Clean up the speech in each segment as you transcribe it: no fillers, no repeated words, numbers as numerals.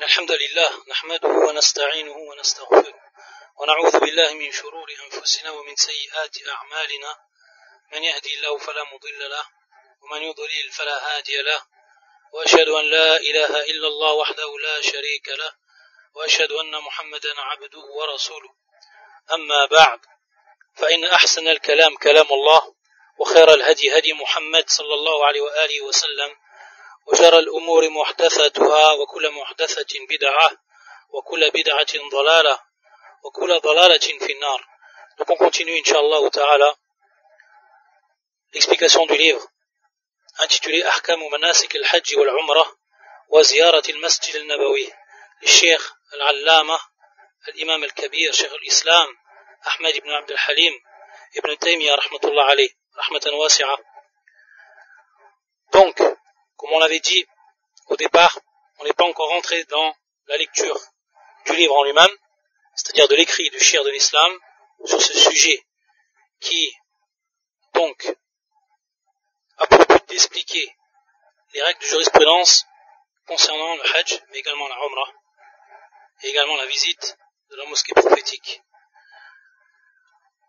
الحمد لله نحمده ونستعينه ونستغفره ونعوذ بالله من شرور أنفسنا ومن سيئات أعمالنا من يهدي الله فلا مضل له ومن يضلل فلا هادي له وأشهد أن لا إله إلا الله وحده لا شريك له وأشهد أن محمدا عبده ورسوله أما بعد فإن أحسن الكلام كلام الله وخير الهدي هدي محمد صلى الله عليه وآله وسلم وشر الأمور محدثاتها وكل محدثة بدعة وكل بدعة ضلالة وكل ضلالة في النار. Donc on continue Inch'Allah Ta'ala l'explication du livre intitulé Ahkamu Manasik al-Hajj wal-Umrah wa Ziyarat al-Masjid al-Nabawi للشيخ العلامة الإمام الكبير شيخ الإسلام أحمد بن عبد الحليم ابن تيمية رحمة الله عليه رحمة واسعة. Donc comme on l'avait dit au départ, on n'est pas encore rentré dans la lecture du livre en lui-même, c'est-à-dire de l'écrit du Cheikh de l'Islam sur ce sujet qui, donc, a pour but d'expliquer les règles de jurisprudence concernant le Hajj, mais également la Umrah, et également la visite de la mosquée prophétique.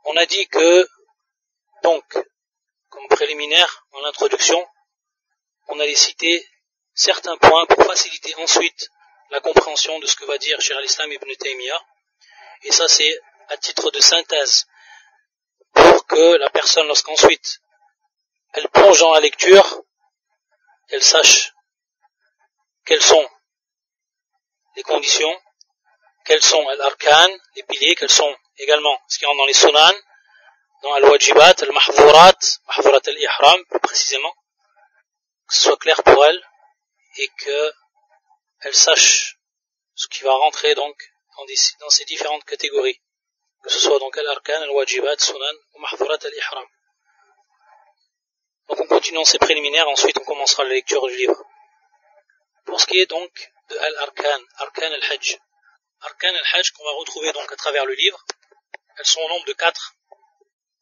On a dit que, donc, comme préliminaire, en introduction, on allait citer certains points pour faciliter ensuite la compréhension de ce que va dire Cheikh al-Islam ibn Taymiyyah. Et ça, c'est à titre de synthèse, pour que la personne, lorsqu'ensuite elle plonge dans la lecture, elle sache quelles sont les conditions, quels sont al-arkan, les piliers, quels sont également ce qui rentre dans les sunan, dans al-wajibat, al-mahdhurat, mahdhurat al-ihram, plus précisément, que ce soit clair pour elle et qu'elle sache ce qui va rentrer donc dans ces différentes catégories, que ce soit donc al-arkan, al-wajibat, sunan ou mahdhurat al-ihram. Donc on continue dans ces préliminaires, ensuite on commencera la lecture du livre. Pour ce qui est donc de al-arkan, arkan al-hajj. Arkan al-hajj qu'on va retrouver donc à travers le livre, elles sont au nombre de 4.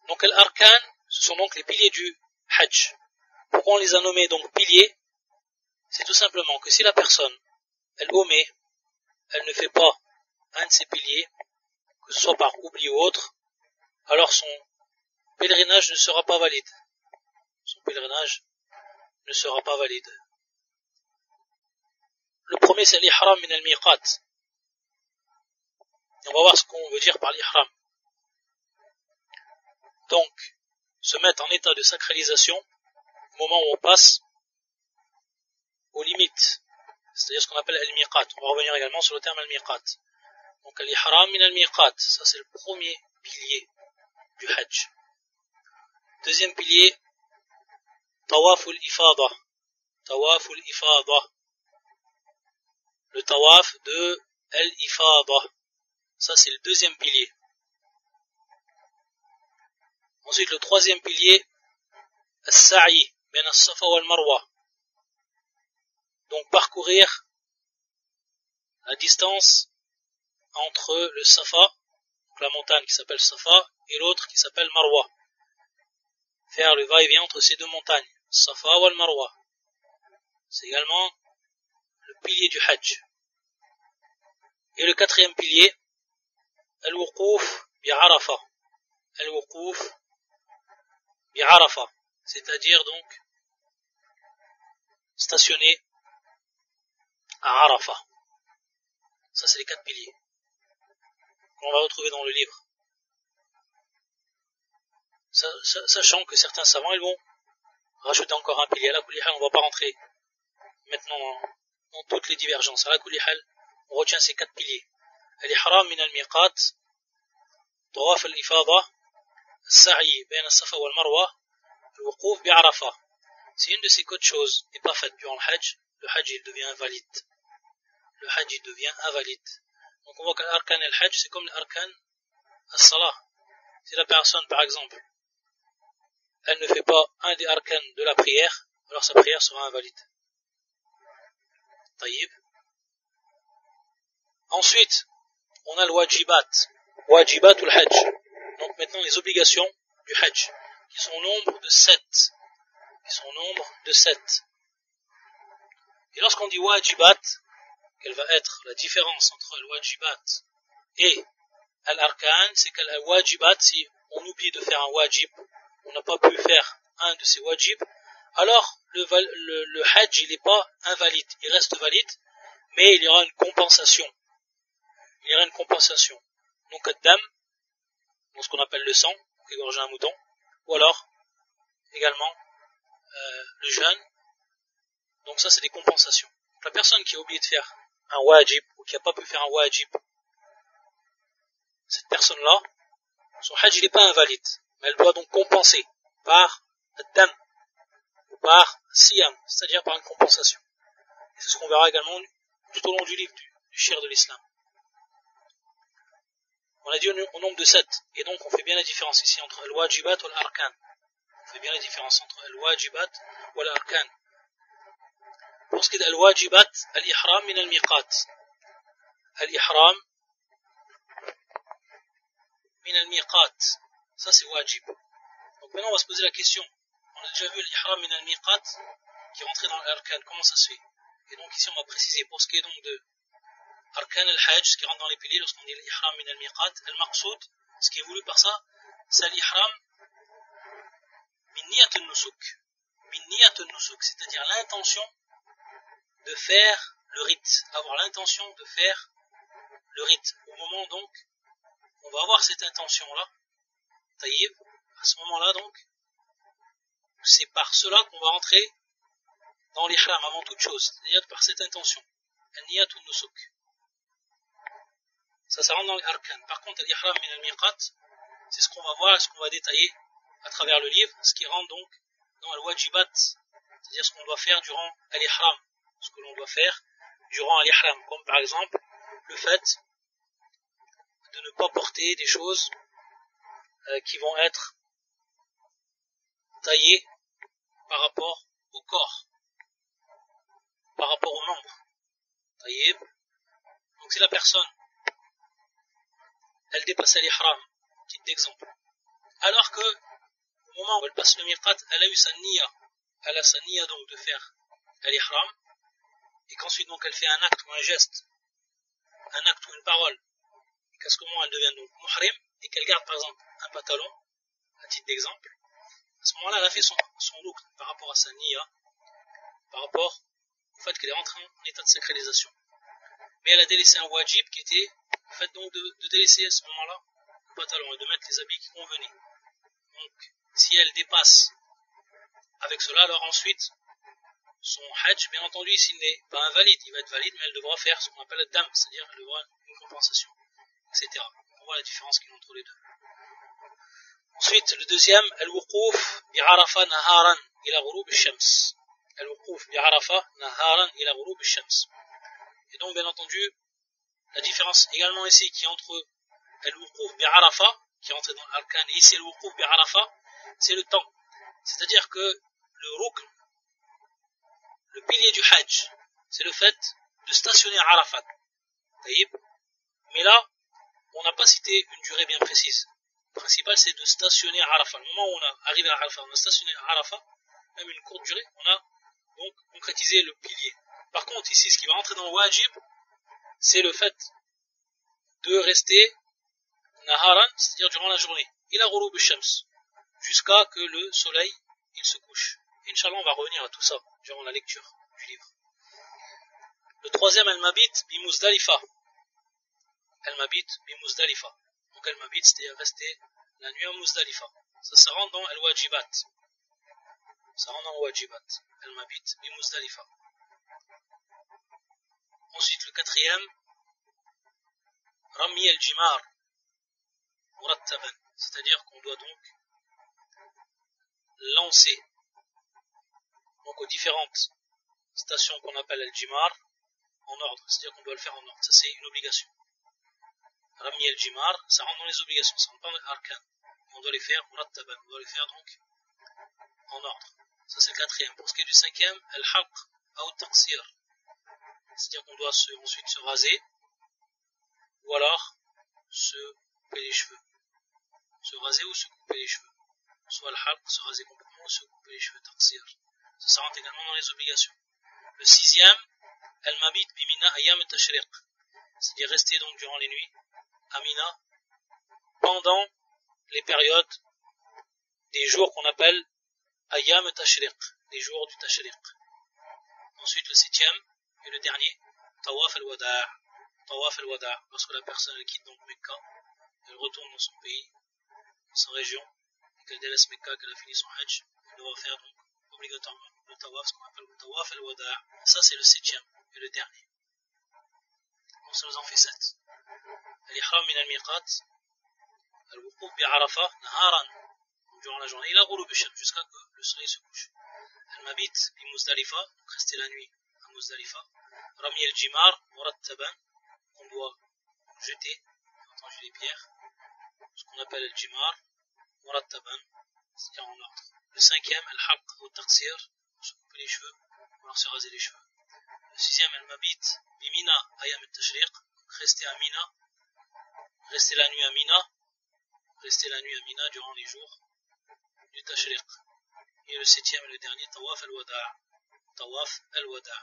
Donc al-arkan, ce sont donc les piliers du hajj. Pourquoi on les a nommés donc piliers? C'est tout simplement que si la personne, elle omet, elle ne fait pas un de ces piliers, que ce soit par oubli ou autre, alors son pèlerinage ne sera pas valide. Son pèlerinage ne sera pas valide. Le premier, c'est l'ihram min al-miqat. On va voir ce qu'on veut dire par l'ihram. Donc, se mettre en état de sacralisation au moment où on passe aux limites, c'est-à-dire ce qu'on appelle al-miqat. On va revenir également sur le terme al-miqat. Donc al-ihram min al-miqat, ça c'est le premier pilier du hajj. Deuxième pilier, tawaf al-ifada. Tawaf al-ifada. Le tawaf de al-ifada. Ça c'est le deuxième pilier. Ensuite le troisième pilier, as-sa'i bain as-safa wal-marwa. Donc parcourir la distance entre le Safa, donc la montagne qui s'appelle Safa, et l'autre qui s'appelle Marwa. Faire le va-et-vient entre ces deux montagnes, Safa ou Marwa. C'est également le pilier du Hajj. Et le quatrième pilier, Al-Wuquf bi-Arafa. Al-Wuquf bi-Arafa. C'est-à-dire donc stationner à Arafat. Ça c'est les 4 piliers qu'on va retrouver dans le livre. Sachant que certains savants ils vont rajouter encore un pilier. À la kulli hal, on ne va pas rentrer maintenant dans toutes les divergences. À la kulli hal, on retient ces 4 piliers. Al-ihram min al-miqat, tawaf al-ifada, as-sa'i bain as-safa wal marwa, al-wuquf bi Arafat. Si une de ces 4 choses n'est pas faite durant le hajj il devient invalide. Le hajj il devient invalide. Donc on voit que l'arkan al-hajj c'est comme l'arkan al-salah. Si la personne par exemple elle ne fait pas un des arkan de la prière, alors sa prière sera invalide. Taïb. Ensuite on a le wajibat ou le hajj. Donc maintenant les obligations du hajj qui sont au nombre de 7. Et lorsqu'on dit wajibat, quelle va être la différence entre al-wajibat et al-arkan, c'est qu'al-wajibat, si on oublie de faire un wajib, on n'a pas pu faire un de ces wajibs, alors le hajj, il n'est pas invalide, il reste valide, mais il y aura une compensation. Il y aura une compensation. Donc, ad-dam, ce qu'on appelle le sang, pour égorger un mouton, ou alors, également, le jeûne. Donc ça, c'est des compensations. La personne qui a oublié de faire un wajib, ou qui n'a pas pu faire un wajib, cette personne-là, son hajj, il n'est pas invalide, mais elle doit donc compenser par ad-dam, ou par siyam, c'est-à-dire par une compensation. Et c'est ce qu'on verra également tout au long du livre du shir de l'islam. On a dit au nombre de 7, et donc on fait bien la différence ici entre al-wajibat ou al-arkan. On fait bien la différence entre al-wajibat ou al-arkan. Pour ce qui est al-wajibat, al-ihram min al-miqat. Al-ihram min al-miqat. Ça c'est wajib. Donc maintenant on va se poser la question. On a déjà vu l'ihram min al-miqat qui est rentré dans l'arkan. Comment ça se fait? Et donc ici on va préciser pour ce qui est donc de arkan al-hajj, ce qui rentre dans les piliers lorsqu'on dit l'ihram min al-miqat. Al-maqsoud, ce qui est voulu par ça, c'est l'ihram min niyat al-nusuk. Min niyat al-nusuk, c'est-à-dire l'intention de faire le rite. Avoir l'intention de faire le rite. Au moment donc, on va avoir cette intention-là. Taïb, à ce moment-là donc, c'est par cela qu'on va rentrer dans l'ihram avant toute chose, c'est-à-dire par cette intention. An-niyat al-nusuk. Ça rentre dans les arkan. Par contre, l'ihram min al-miqat, c'est ce qu'on va voir et ce qu'on va détailler à travers le livre, ce qui rentre donc dans al-wajibat, c'est-à-dire ce qu'on doit faire durant l'ihram, ce que l'on doit faire durant l'ihram, comme par exemple le fait de ne pas porter des choses qui vont être taillées par rapport au corps, par rapport aux membres. Taillées. Donc si la personne elle dépasse l'ihram, petit exemple, alors que au moment où elle passe le miqat, elle a eu sa niya, elle a sa niya donc de faire l'ihram, et qu'ensuite donc elle fait un acte ou un geste, un acte ou une parole, et qu'à ce moment elle devient donc muhrim, et qu'elle garde par exemple un pantalon, à titre d'exemple, à ce moment-là elle a fait son look par rapport à sa niya, par rapport au fait qu'elle est rentrée en état de sacralisation. Mais elle a délaissé un wajib qui était le fait donc de délaisser à ce moment-là le pantalon et de mettre les habits qui convenaient. Donc si elle dépasse avec cela, alors ensuite son hajj, bien entendu, s'il n'est pas invalide, il va être valide, mais elle devra faire ce qu'on appelle le dam, c'est-à-dire elle devra une compensation, etc. On voit la différence qu'il y a entre les deux. Ensuite, le deuxième, al-wuquf bi'arafa naharan ila ghurub ash-shams. Al-wuquf bi'arafa naharan ila ghurub ash-shams. Et donc, bien entendu, la différence également ici qui est entre al-wuquf bi'arafa, qui est entré dans l'arkan, et ici al-wuquf bi'arafa, c'est le temps. C'est-à-dire que le rukn, le pilier du hajj, c'est le fait de stationner à Arafat. Mais là, on n'a pas cité une durée bien précise. Le principal, c'est de stationner à Arafat. Au moment où on a arrivé à Arafat, on a stationné à Arafat, même une courte durée, on a donc concrétisé le pilier. Par contre, ici, ce qui va entrer dans le wajib, c'est le fait de rester naharan, c'est-à-dire durant la journée, ila ghurub ash-shams, jusqu'à que le soleil il se couche. Inch'Allah, on va revenir à tout ça durant la lecture du livre. Le troisième, al-mabit bi Muzdalifa. Al-mabit bi Muzdalifa. Donc al-mabit, c'est-à-dire rester la nuit à Muzdalifa. Ça rentre dans al-wajibat. Ça rentre dans al-wajibat. Al-mabit bi Muzdalifa. Ensuite, le quatrième, Rami al-jimar murattaban. C'est-à-dire qu'on doit donc lancer donc aux différentes stations qu'on appelle al-jimar en ordre, c'est-à-dire qu'on doit le faire en ordre, ça c'est une obligation. Rami al-jimar, ça rentre dans les obligations, ça rentre pas dans les arkan, on doit les faire murattaban, on doit les faire donc en ordre, ça c'est le quatrième. Pour ce qui est du cinquième, al-haq ou taqsir, c'est-à-dire qu'on doit ensuite se raser ou alors se couper les cheveux, se raser ou se couper les cheveux, soit al-haq, se raser complètement ou se couper les cheveux, taqsir, ça rentre également dans les obligations. Le sixième, al-mabit bimina ayam al-tashriq, c'est-à-dire rester donc durant les nuits à Mina pendant les périodes des jours qu'on appelle ayam al-tashriq, les jours du tashriq. Ensuite le 7e et le dernier, tawaf al-wada'. Tawaf al-wada', lorsque la personne elle quitte donc Mecca, elle retourne dans son pays, dans sa région, et qu'elle délaisse Mecca, qu'elle a fini son hajj, elle doit faire donc obligatoirement le tawaf, ce qu'on appelle le tawaf al-wada'. Ça c'est le 7e et le dernier. Donc ça nous en fait 7. Al-ihram min al-miqat, al-wuquf bi Arafah, naharan, durant la journée, ila ghurub ash-shams, jusqu'à que le soleil se couche. Al-mabit bi Muzdalifa, donc rester la nuit à Muzdalifa. Rami al-jimar, murattaban, qu'on doit jeter, entendu les pierres, ce qu'on appelle al-jimar, murattaban, c'est-à-dire en ordre. Le 5e, al-haq ou taqsir, se couper les cheveux, ou alors se raser les cheveux. Le 6e, al-mabit bi Mina ayam al-tashriq, rester à Mina, rester la nuit à Mina, durant les jours du tashriq. Et le 7e et le dernier, tawaf al-wada'. Tawaf al-wada'.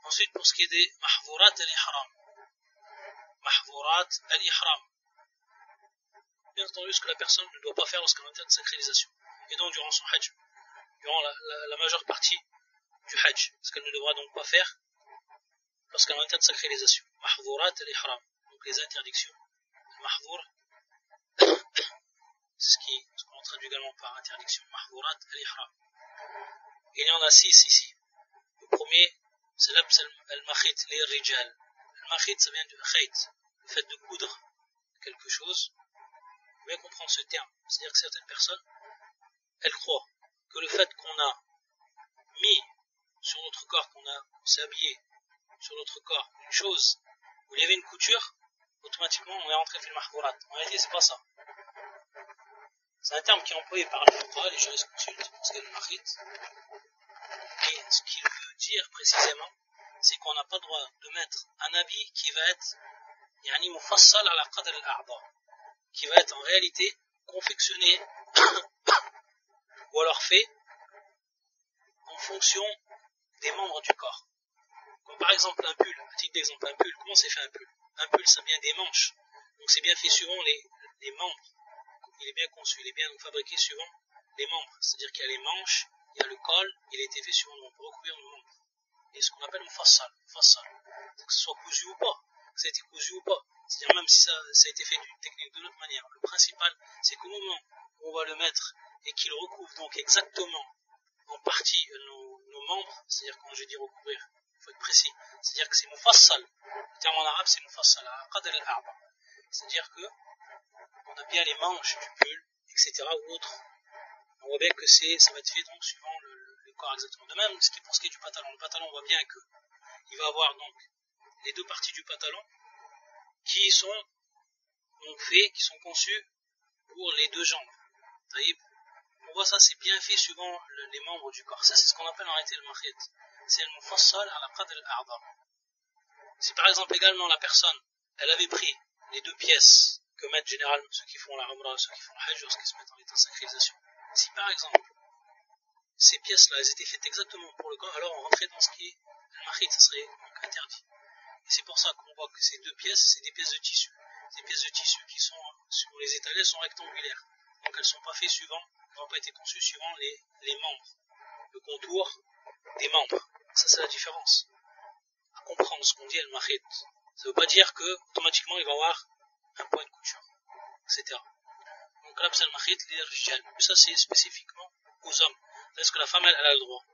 Ensuite, pour ce qui est des mahvurat al-ihram. Mahvurat al-ihram. Bien entendu, ce que la personne ne doit pas faire lorsqu'elle est en état de sacralisation. Et donc, durant son hajj, durant la majeure partie du hajj, ce qu'elle ne devra donc pas faire lorsqu'elle est en état de sacralisation. Mahvurat al-ihram. Donc, les interdictions. Mahvur, c'est ce qu'on traduit également par interdiction. Mahvurat al-ihram. Il y en a 6 ici. Le premier, c'est l'abs al-makhit, les rijal. Al-makhit, ça vient du khayt, le fait de coudre quelque chose. Vous bien comprendre ce terme. C'est-à-dire que certaines personnes, elles croient que le fait qu'on a mis sur notre corps, qu'on s'est habillé sur notre corps, une chose où il y avait une couture, automatiquement on est rentré dans le mahvurat. En réalité, c'est pas ça. C'est un terme qui est employé par les fuqaha, les juristes consultes, parce qu'il y a le makhit. Et ce qu'il veut dire précisément, c'est qu'on n'a pas le droit de mettre un habit qui va être yani mufassal ala qadr al-a'dha, qui va être en réalité confectionné ou alors fait en fonction des membres du corps. Comme par exemple un pull, à titre d'exemple, un pull, comment c'est fait un pull? Un pull, ça vient des manches, donc c'est bien fait suivant les membres. Il est bien conçu, il est bien fabriqué suivant les membres, c'est-à-dire qu'il y a les manches, il y a le col, il a été fait suivant le membre, pour recouvrir le membre. Et ce qu'on appelle mufassal, que ce soit cousu ou pas, que ça a été cousu ou pas, c'est-à-dire même si ça a été fait d'une technique de l'autre manière. Le principal, c'est qu'au moment où on va le mettre et qu'il recouvre donc exactement en partie nos membres, c'est-à-dire quand je dis recouvrir, il faut être précis, c'est-à-dire que c'est mufassal. Le terme en arabe c'est mufassal, qadr al-a'ba. C'est-à-dire que on a bien les manches du pull, etc. ou autre. On voit bien que ça va être fait donc suivant le corps exactement. De même, pour ce qui est du pantalon, le pantalon, on voit bien qu'il va avoir donc les deux parties du pantalon qui sont donc faits, qui sont conçus pour les deux jambes. On voit ça, c'est bien fait suivant les membres du corps. Ça, c'est ce qu'on appelle en réalité le makhit. C'est le mufassal ala qadr al-a'dha. Si par exemple également la personne, elle avait pris les deux pièces que mettent généralement ceux qui font la umrah, ceux qui font le hajj, lorsqu'ils se mettent en état de sacralisation. Si par exemple, ces pièces-là, elles étaient faites exactement pour le corps, alors on rentrait dans ce qui est le makhit, ça serait donc interdit. Et c'est pour ça qu'on voit que ces deux pièces, c'est des pièces de tissu. Ces pièces de tissu qui sont, sur les étalés, sont rectangulaires. Donc elles ne sont pas faites suivant, elles n'ont pas été conçues suivant les membres, le contour des membres. Ça, c'est la différence. À comprendre ce qu'on dit le makhit. Ça ne veut pas dire que, automatiquement, il va y avoir un point de couture, etc. Donc là, c'est le makhit, les rijal. Mais ça, c'est spécifiquement aux hommes. Est-ce que la femme, elle a le droit?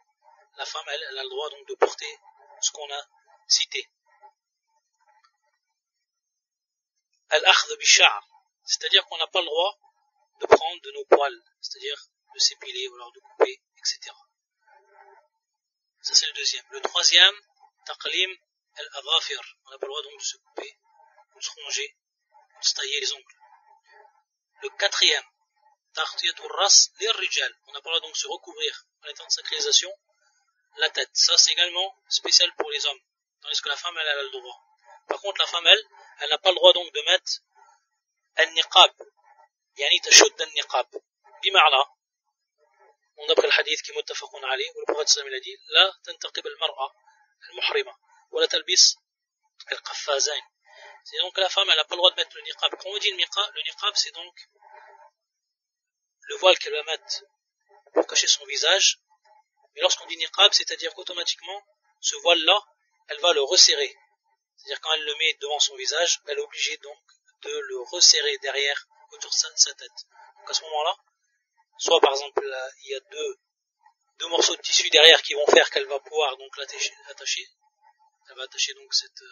La femme, elle a le droit donc de porter ce qu'on a cité. Al-akhdh bi-sha'r, c'est-à-dire qu'on n'a pas le droit de prendre de nos poils, c'est-à-dire de s'épiler ou alors de couper, etc. Ça, c'est le deuxième. Le troisième, taqlim al-adhafir. On n'a pas le droit donc de se couper, de se ronger, de se tailler les ongles. Le quatrième, taghtiyatur ras lir-rijal. On n'a pas le droit donc de se recouvrir en étant de sacralisation la tête. Ça, c'est également spécial pour les hommes. Tandis que la femme, elle a le droit. Par contre, la femme, elle n'a pas le droit donc de mettre al-niqab. Yani tashud al-niqab. Bima'na, on d'après le hadith qui est muttafaqun alayh, où le prophète sallallahu alayhi wa sallam a dit, la tantaqib al-mar'a. al-muhrima, ou la talbis al-qaffazain. C'est donc la femme, elle n'a pas le droit de mettre le niqab. Quand on dit le niqab, c'est donc le voile qu'elle va mettre pour cacher son visage. Mais lorsqu'on dit niqab, c'est-à-dire qu'automatiquement, ce voile-là, elle va le resserrer. C'est-à-dire quand elle le met devant son visage, elle est obligée donc de le resserrer derrière, autour de sa tête. Donc à ce moment-là, soit par exemple, là, il y a deux morceaux de tissu derrière qui vont faire qu'elle va pouvoir donc l'attacher. Elle va attacher donc cette...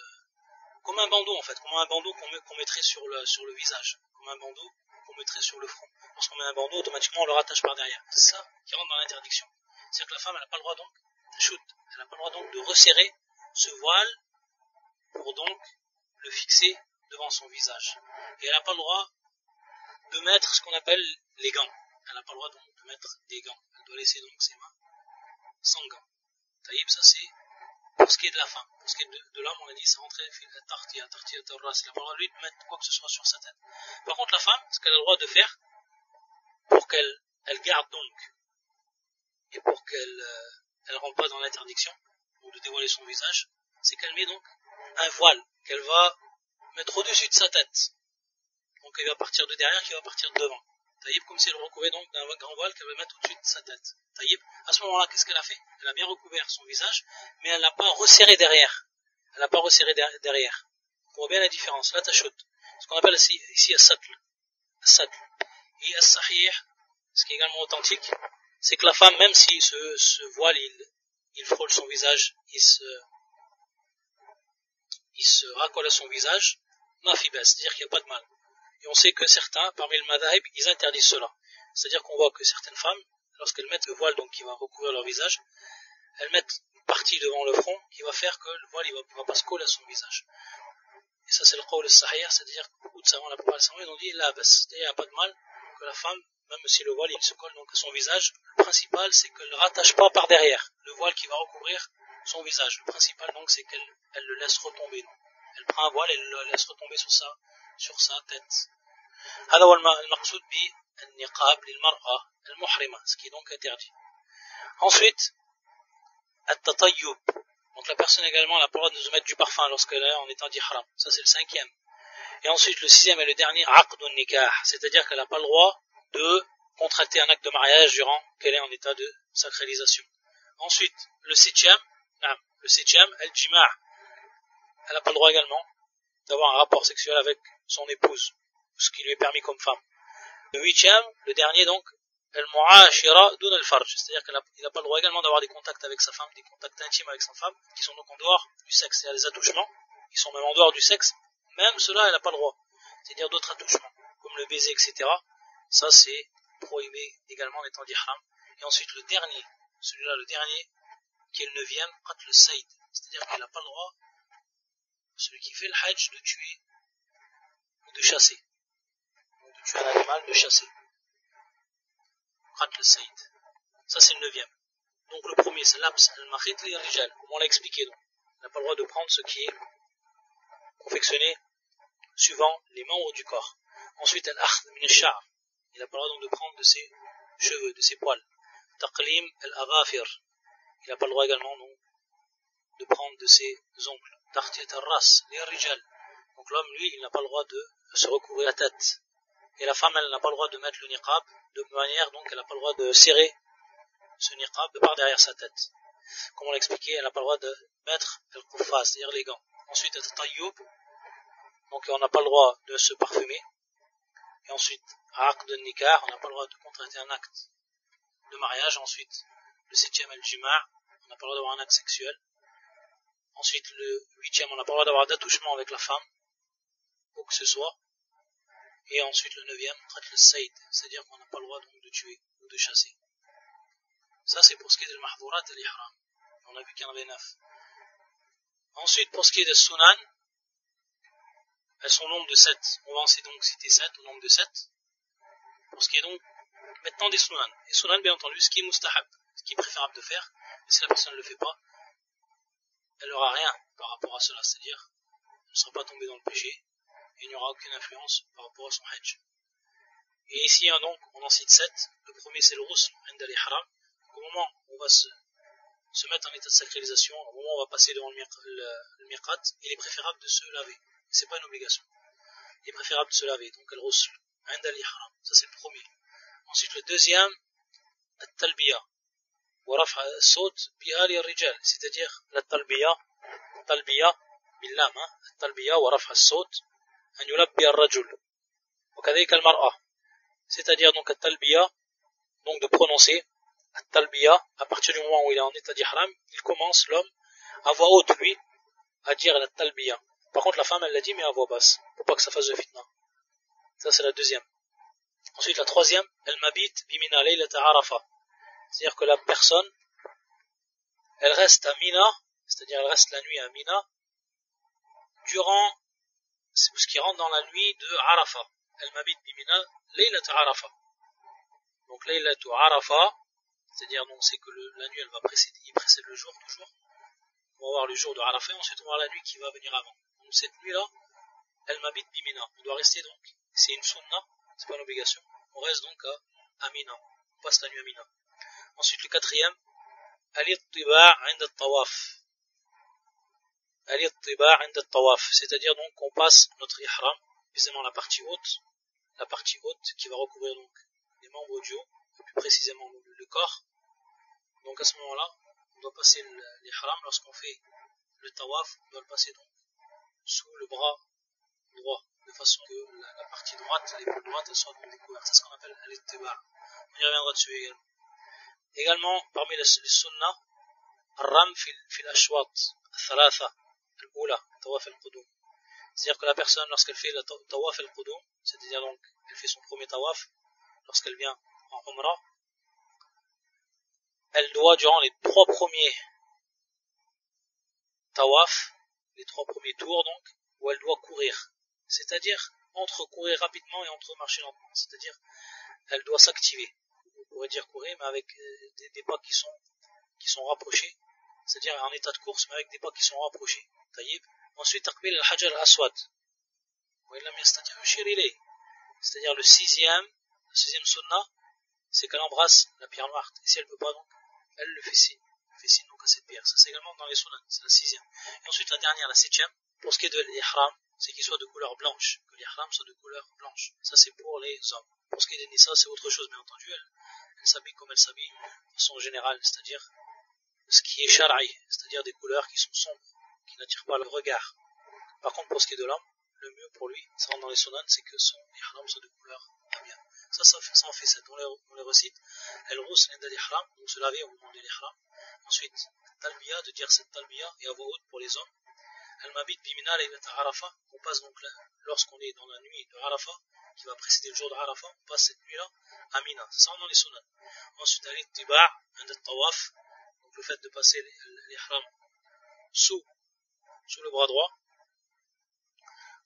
comme un bandeau en fait, comme un bandeau qu'on mettrait sur le visage, comme un bandeau qu'on mettrait sur le front. Lorsqu'on met un bandeau, automatiquement on le rattache par derrière. C'est ça qui rentre dans l'interdiction. C'est-à-dire que la femme, elle n'a pas le droit donc elle n'a pas le droit donc de resserrer ce voile pour donc le fixer devant son visage. Et elle n'a pas le droit de mettre ce qu'on appelle les gants. Elle n'a pas le droit donc de mettre des gants. Elle doit laisser donc ses mains sans gants. Taïb, ça c'est pour ce qui est de la femme. Pour ce qui est de l'homme, on a dit ça rentrait tartia terras. Il n'a pas le droit de lui de mettre quoi que ce soit sur sa tête. Par contre, la femme, ce qu'elle a le droit de faire pour qu'elle garde donc et pour qu'elle elle rentre pas dans l'interdiction ou de dévoiler son visage, c'est qu'elle met donc un voile qu'elle va mettre au-dessus de sa tête. Donc il va partir de derrière, qui va partir de devant. Taïb, comme si elle recouvrait donc d'un grand voile qu'elle va mettre au-dessus de sa tête. Taïb, à ce moment-là, qu'est-ce qu'elle a fait? Elle a bien recouvert son visage, mais elle n'a pas resserré derrière. Elle n'a pas resserré derrière. On voit bien la différence. Là, tachout. Ce qu'on appelle ici as-satl. Et as-sahih, ce qui est également authentique, c'est que la femme, même si ce voile, il frôle son visage, il se raccole à son visage, mafibas, c'est-à-dire qu'il n'y a pas de mal. Et on sait que certains, parmi le madhab, ils interdisent cela. C'est-à-dire qu'on voit que certaines femmes, lorsqu'elles mettent le voile donc qui va recouvrir leur visage, elles mettent une partie devant le front qui va faire que le voile il va pas se coller à son visage. Et ça c'est le qawl al-sahih, c'est-à-dire que beaucoup de savants, la plupart des savants, ils ont dit là, c'est-à-dire il n'y a pas de mal que la femme, même si le voile il se colle donc à son visage, le principal c'est qu'elle ne le rattache pas par derrière, le voile qui va recouvrir son visage. Le principal donc c'est qu'elle le laisse retomber. Elle prend un voile et elle le laisse retomber sur sa tête. هذا هو المقصود بالنقاب للمرأة المحرمة, ce qui est donc interdit. Ensuite, التطيب. Donc la personne également n'a pas le droit de se mettre du parfum lorsqu'elle est en état d'ihram. Ça c'est le 5e. Et ensuite le 6e et le dernier, عقد النكاح, c'est-à-dire qu'elle n'a pas le droit de contracter un acte de mariage durant qu'elle est en état de sacralisation. Ensuite, le 7e, al-jima'. Elle n'a pas le droit également d'avoir un rapport sexuel avec son épouse, ce qui lui est permis comme femme. Le 8e, le dernier donc, al-mu'ashira dun al-farj, c'est-à-dire qu'il n'a pas le droit également d'avoir des contacts avec sa femme, des contacts intimes avec sa femme, qui sont donc en dehors du sexe. C'est-à-dire des attouchements, qui sont même en dehors du sexe, même cela elle n'a pas le droit. C'est-à-dire d'autres attouchements, comme le baiser, etc. Ça c'est prohibé également en étant d'ihram. Et ensuite le dernier, celui-là le dernier, qui est le 9e, qatl al-sayd, c'est-à-dire qu'elle n'a pas le droit, celui qui fait le hajj, de tuer ou de chasser. Donc de tuer un animal, de chasser. Qatl al-sayd. Ça c'est le 9e. Donc le premier c'est l'abs al-makhit li-rijal, comme on l'a expliqué. Donc. Elle n'a pas le droit de prendre ce qui est confectionné suivant les membres du corps. Ensuite al-akhd min al-sha'r. Il n'a pas le droit donc de prendre de ses cheveux, de ses poils. Taqlim al-aghafir. Il n'a pas le droit également donc, de prendre de ses ongles. Tartiyat al-ras li-rijal. Donc l'homme lui il n'a pas le droit de se recouvrir la tête. Et la femme elle n'a pas le droit de mettre le niqab de manière donc elle n'a pas le droit de serrer ce niqab de par derrière sa tête. Comme on l'a expliqué, elle n'a pas le droit de mettre al-quffaz, c'est-à-dire les gants. Ensuite al-tayyub, donc on n'a pas le droit de se parfumer. Et ensuite aqd al-nikah, on n'a pas le droit de contracter un acte de mariage. Ensuite le 7e al-jima', on n'a pas le droit d'avoir un acte sexuel. Ensuite le 8e, on n'a pas le droit d'avoir d'attouchement avec la femme, où que ce soit. Et ensuite le 9e, qatl al-sayd, c'est-à-dire qu'on n'a pas le droit donc de tuer ou de chasser. Ça c'est pour ce qui est de al-mahdourat al-ihram. On a vu qu'il y en avait 9. Ensuite pour ce qui est de sunan, elles sont au nombre de 7. On va donc citer 7 au nombre de 7. Pour ce qui est donc maintenant des sunan. Et sunan bien entendu ce qui est mustahab, ce qui est préférable de faire. Mais si la personne ne le fait pas, elle n'aura rien par rapport à cela. C'est-à-dire elle ne sera pas tombée dans le péché et il n'y aura aucune influence par rapport à son hajj. Et ici donc on en cite 7. Le premier c'est le ghusl 'inda al-ihram. Au moment où on va se se mettre en état de sacralisation, au moment où on va passer devant le miqat, il est préférable de se laver. C'est pas une obligation. Il est préférable de se laver. Donc, al-ghusl, 'inda al-ihram. Ça, c'est le premier. Ensuite, le deuxième, al-talbiya. Wa raf'a as-sawt bi ali ar-rijal. C'est-à-dire, la talbiya, باللام, التلبية ورفع الصوت أن يلبي الرجل وكذلك المرأة, c'est-à-dire donc التلبية, donc de prononcer التلبية à partir du moment où il est en état d'ihram, il commence l'homme à voix haute lui à dire la talbiya. Par contre la femme elle l'a dit mais à voix basse pour pas que ça fasse de fitna. Ça c'est la deuxième. Ensuite la troisième, el mabit bimina laylata arafa, c'est-à-dire que la personne elle reste à Mina, c'est-à-dire elle reste la nuit à Mina durant ce qui rentre dans la nuit de Arafa. El-Mabit bimina, Laylat Arafa. Donc Laylat Arafa, c'est-à-dire donc c'est que la nuit elle va précéder, il précède le jour toujours. On va voir le jour de Arafa et ensuite on va voir la nuit qui va venir avant. Donc cette nuit-là, El-Mabit bimina. On doit rester donc, c'est une sunna, c'est pas une obligation. On reste donc à Mina. On passe la nuit à Mina. Ensuite le quatrième, Al-Ittiba' 'inda at-tawaf. C'est-à-dire donc qu'on passe notre ihram, précisément la partie haute qui va recouvrir donc les membres du haut, plus précisément le corps. Donc à ce moment-là, on doit passer l'ihram lorsqu'on fait le tawaf, on doit le passer donc sous le bras droit, de façon que la partie droite, l'épaule droite, elle soit donc découverte. C'est ce qu'on appelle al-ittiba'. On y reviendra dessus également. Également, parmi les sunnah, ram fil ashwat, thalatha. Tawaf al-Qudum. C'est-à-dire que la personne, lorsqu'elle fait le Tawaf al-Qudum, c'est-à-dire donc, elle fait son premier Tawaf, lorsqu'elle vient en Umrah, elle doit, durant les 3 premiers Tawaf, les 3 premiers tours donc, où elle doit courir. C'est-à-dire, entre courir rapidement et entre marcher lentement. C'est-à-dire, elle doit s'activer. On pourrait dire courir, mais avec des pas qui sont rapprochés. C'est-à-dire en état de course, mais avec des pas qui sont rapprochés. Taïb. Ensuite, taqbil al-hajar al-aswad. C'est-à-dire le sixième sunnah, c'est qu'elle embrasse la pierre noire. Et si elle ne peut pas, donc, elle le fait signe. Elle fait signe donc à cette pierre. Ça, c'est également dans les sunnahs. C'est la sixième. Et ensuite, la dernière, la septième, pour ce qui est de l'ihram, c'est qu'il soit de couleur blanche. Que l'ihram soit de couleur blanche. Ça, c'est pour les hommes. Pour ce qui est des nissa, c'est autre chose, bien entendu. Elle s'habille comme elle s'habille de façon générale. C'est-à-dire ce qui est shara'i. C'est-à-dire des couleurs qui sont sombres, qui n'attirent pas le regard. Par contre, pour ce qui est de l'homme, le mieux pour lui, ça rentre dans les sunnahs, c'est que son ihram soit de couleur bien. Ça en fait 7. On les recite. El-Ghusl 'inda al-ihram, donc se laver au moment de l'ihram. Ensuite, talbiya, de dire cette talbiya, et à voix haute pour les hommes. Al-Mabit bimina laylat Arafa, on passe donc là, lorsqu'on est dans la nuit de Arafa, qui va précéder le jour de Arafa, on passe cette nuit-là à Mina. Ça rentre dans les sunnahs. Ensuite, al-Ittiba' 'inda at-tawaf, donc le fait de passer l'ihram sous le bras droit.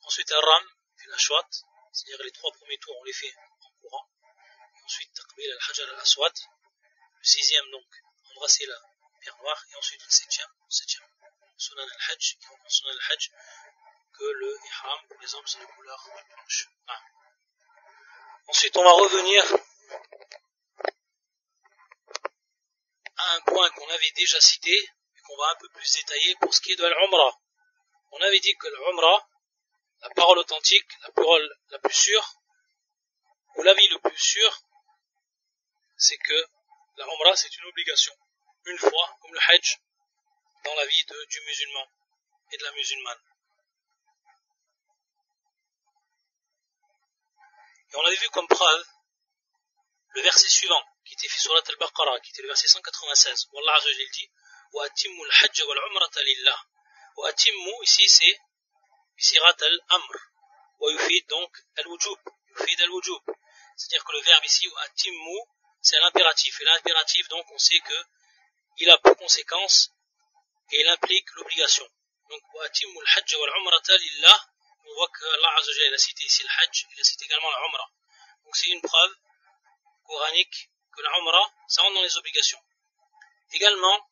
Ensuite, al-Ram, fil ashwat, c'est-à-dire les 3 premiers tours, on les fait en courant. Et ensuite, taqbil al-hajar al-aswad, le sixième donc, embrasser la pierre noire. Et ensuite, le septième, sunan al-hajj, qui rentre en sunan al-hajj, que le ihram pour les hommes c'est de couleur blanche. Ah. Ensuite, on va revenir à un point qu'on avait déjà cité, et qu'on va un peu plus détailler pour ce qui est de l'umrah. On avait dit que l'umrah, la parole authentique, la parole la plus sûre, ou l'avis le plus sûr, c'est que la umrah c'est une obligation. Une fois, comme le hajj, dans la vie du musulman et de la musulmane. Et on avait vu comme preuve le verset suivant, qui était fait sur al-Baqarah, qui était le verset 196, où Allah Azza wa Jalla dit wa atimmu al-hajj wal umrata lillah. Wa atimmu, ici c'est sirat al-amr, wa yufid donc al-wujub, c'est-à-dire que le verbe ici wa atimmu c'est l'impératif, et l'impératif donc on sait que il a pour conséquence et il implique l'obligation. Donc wa atimmu al-hajj wal umrata lillah, on voit que Allah Azza wa Jalla a cité ici le hajj, il a cité également la umrah. Donc c'est une preuve coranique que la umrah ça rentre dans les obligations. Également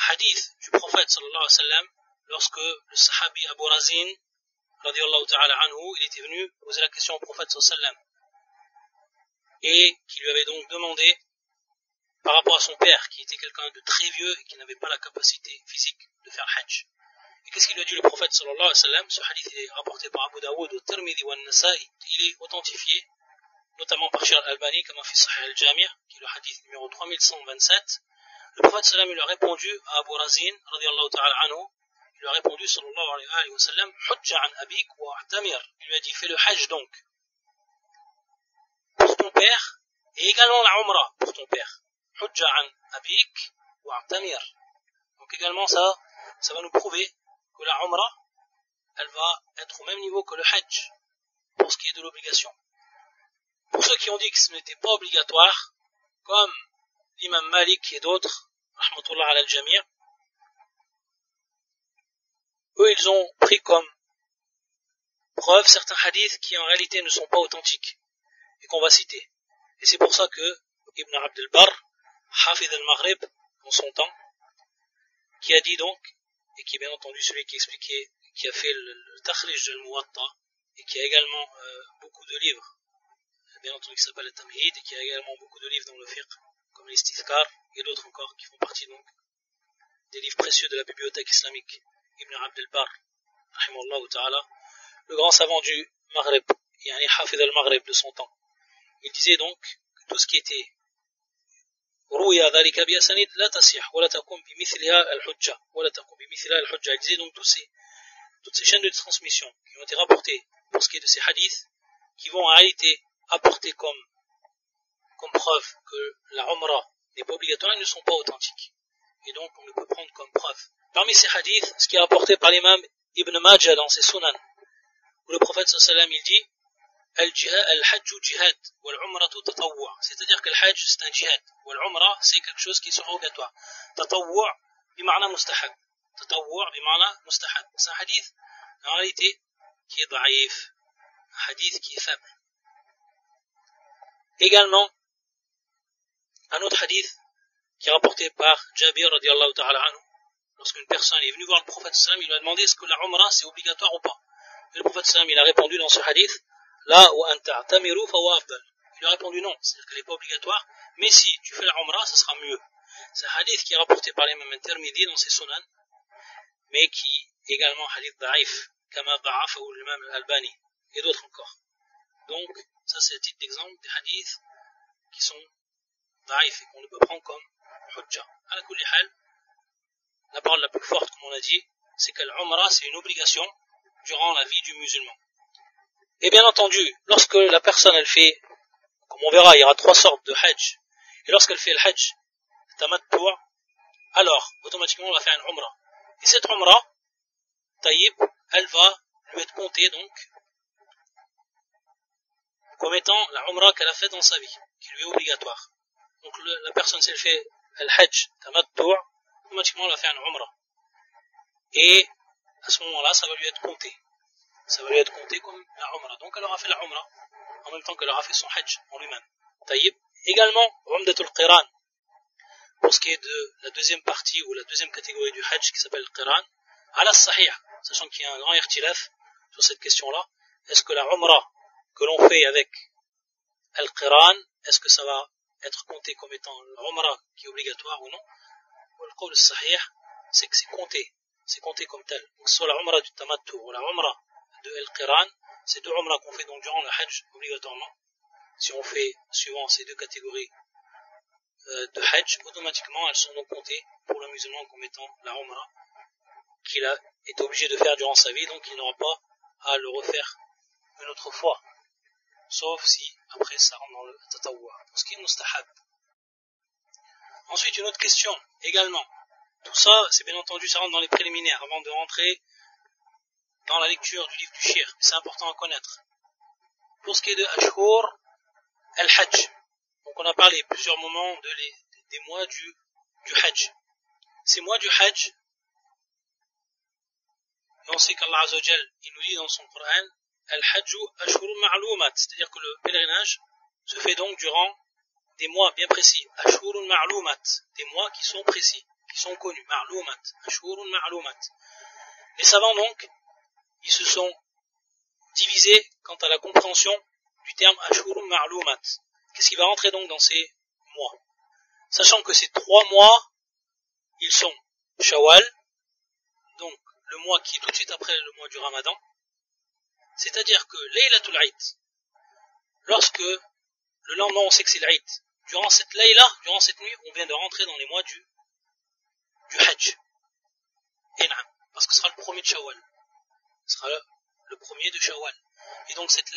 hadith du prophète sallallahu alayhi wa sallam, lorsque le sahabi Abu Razin radiyallahu ta'ala anhu, il était venu poser la question au prophète sallallahu alayhi wa sallam et qui lui avait donc demandé par rapport à son père, qui était quelqu'un de très vieux et qui n'avait pas la capacité physique de faire le hajj. Et qu'est-ce qu'il lui a dit le prophète sallallahu alayhi wa sallam? Ce hadith est rapporté par Abu Daoud, au Tirmidhi wa Nasa'i. Il est authentifié, notamment par Sheikh Al-Albani, comme a fait Sahih Al-Jami', qui est le hadith numéro 3127. Le prophète sallallahu alayhi wa sallam lui a répondu à Abu Razin, radiyallahu ta'ala anhu, il lui a répondu sallallahu alayhi wa sallam, Hujja an abik wa ahtamir. Il lui a dit, fais le hajj donc, pour ton père, et également la umrah pour ton père. Hujja an abik wa ahtamir. Donc également ça va nous prouver que la umrah, elle va être au même niveau que le hajj, pour ce qui est de l'obligation. Pour ceux qui ont dit que ce n'était pas obligatoire, comme l'imam Malik et d'autres, rahmatullah ala al-jami', eux ils ont pris comme preuve certains hadiths qui en réalité ne sont pas authentiques, et qu'on va citer. Et c'est pour ça que Ibn Abd al-Barr, Hafid al-Maghrib, en son temps, qui a dit donc, et qui est bien entendu celui qui expliquait, qui a fait le Takhrij de al-Muwatta, et qui a également beaucoup de livres, bien entendu qui s'appelle le Tamhid, et qui a également beaucoup de livres dans le fiqh, comme l'Istithkar, et d'autres encore, qui font partie donc des livres précieux de la bibliothèque islamique. Ibn Abd al-Barr, rahimahullah ta'ala, le grand savant du Maghreb, yani Hafid al-Maghrib de son temps. Il disait donc que tout ce qui était Rouya dhalika bi asanid la tasih, wa la takum bi mithliha al-hujja, wa la takum bi mithliha al-hujja. Il disait donc toutes ces chaînes de transmission qui ont été rapportées pour ce qui est de ces hadiths, qui vont en réalité apporter comme preuve que la umrah n'est pas obligatoire, ils ne sont pas authentiques. Et donc on ne peut prendre comme preuve. Parmi ces hadiths, ce qui est rapporté par l'imam Ibn Majah dans ses sunan, où le prophète sallallahu alayhi wa sallam il dit Al-hajju jihad, wal-umratu tatawwa. C'est-à-dire que le hajj c'est un jihad, wal-umra c'est quelque chose qui est surrogatoire. Tatawwa bima'na mustahab. Tatawwa bima'na mustahab. C'est un hadith en réalité qui est daïf, un hadith qui est faible. Également, un autre hadith qui est rapporté par Jabir radiyallahu ta'ala anhu, lorsqu'une personne est venue voir le prophète sallam, il lui a demandé est-ce que la umrah c'est obligatoire ou pas. Et le prophète sallam il a répondu dans ce hadith la wa anta tamiru fa wa afdal. Il a répondu non, c'est-à-dire qu'elle n'est pas obligatoire, mais si tu fais la umrah, ça sera mieux. C'est un hadith qui est rapporté par l'imam Tirmidhi dans ses sunan, mais qui est également un hadith da'if, kama da'afa ou l'imam Al-Albani, et d'autres encore. Donc, ça c'est un titre d'exemple des hadiths qui sont da'if et qu'on ne peut prendre comme hujja. Ala kulli hal, la parole la plus forte, comme on a dit, c'est que l'umrah c'est une obligation durant la vie du musulman. Et bien entendu, lorsque la personne elle fait, comme on verra, il y aura 3 sortes de hajj, et lorsqu'elle fait le hajj tamattu', alors automatiquement on va faire une umrah. Et cette umrah, taïb, elle va lui être comptée donc comme étant la umrah qu'elle a fait dans sa vie, qui lui est obligatoire. Donc la personne, si elle fait le hajj tamattu', automatiquement elle va faire une umrah. Et à ce moment-là, ça va lui être compté. Ça va lui être compté comme la umrah. Donc elle aura fait la umrah en même temps qu'elle aura fait son hajj en lui-même. Taïb. Également, umdatul qiran. Pour ce qui est de la deuxième partie ou la deuxième catégorie du hajj qui s'appelle le qiran, ala sahih, sachant qu'il y a un grand irtilaf sur cette question-là, est-ce que la umrah que l'on fait avec al-qiran, est-ce que ça va être compté comme étant l'umrah qui est obligatoire ou non? Le qawl sahih, c'est que c'est compté comme tel. Donc soit la umrah du tamattu ou la umrah de al-qiran, c'est 2 umrah qu'on fait donc durant le hajj obligatoirement. Si on fait suivant ces 2 catégories de hajj, automatiquement elles sont donc comptées pour le musulman comme étant la umrah qu'il a été obligé de faire durant sa vie, donc il n'aura pas à le refaire une autre fois, sauf si après ça rentre dans le tatawwa, ce qui est mustahab. Ensuite une autre question également, tout ça c'est bien entendu ça rentre dans les préliminaires avant de rentrer dans la lecture du livre du shir, c'est important à connaître. Pour ce qui est de Ashhur al-Hajj, donc on a parlé plusieurs moments des mois du Hajj. Ces mois du Hajj, et on sait qu'Allah Azza wa Jal, il nous dit dans son Coran, al-Hajju ashhurun ma'lumat, c'est-à-dire que le pèlerinage se fait donc durant des mois bien précis. Ashhurun ma'lumat, des mois qui sont précis, qui sont connus. Ma'lumat, ashhurun ma'lumat. Les savants donc, ils se sont divisés quant à la compréhension du terme ashhurun ma'lumat. Qu'est-ce qui va rentrer donc dans ces mois? Sachant que ces 3 mois, ils sont Shawwal, donc le mois qui est tout de suite après le mois du Ramadan, c'est-à-dire que Laylatul Eid, lorsque le lendemain on sait que c'est l'Eid, durant cette Layla, durant cette nuit, on vient de rentrer dans les mois du Hajj. Et non, parce que ce sera le premier de Shawwal. Ce sera le premier de Shawwal. Et donc cette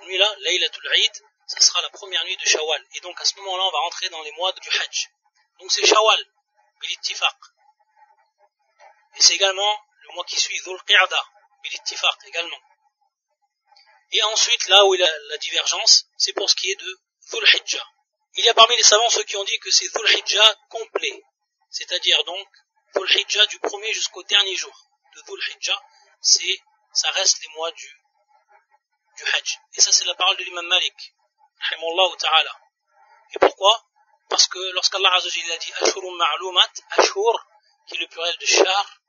nuit-là, Laylatul Eid, ça sera la première nuit de Shawwal. Et donc à ce moment-là, on va rentrer dans les mois du Hajj. Donc c'est Shawwal, bil-ittifaq. Et c'est également le mois qui suit Dhul Qa'da, bil-ittifaq également. Et ensuite, là où il y a la divergence, c'est pour ce qui est de Dhul Hijjah. Il y a parmi les savants ceux qui ont dit que c'est Dhul Hijjah complet. C'est-à-dire donc, Dhul Hijjah du premier jusqu'au dernier jour de Dhul Hijjah, ça reste les mois du Hajj. Et ça c'est la parole de l'imam Malik, rahimahullah ta'ala. Et pourquoi? Parce que lorsqu'Allah Azza wa Jalla a dit Ashhurun ma'lumat, Ashhur, qui est le pluriel de Shahr,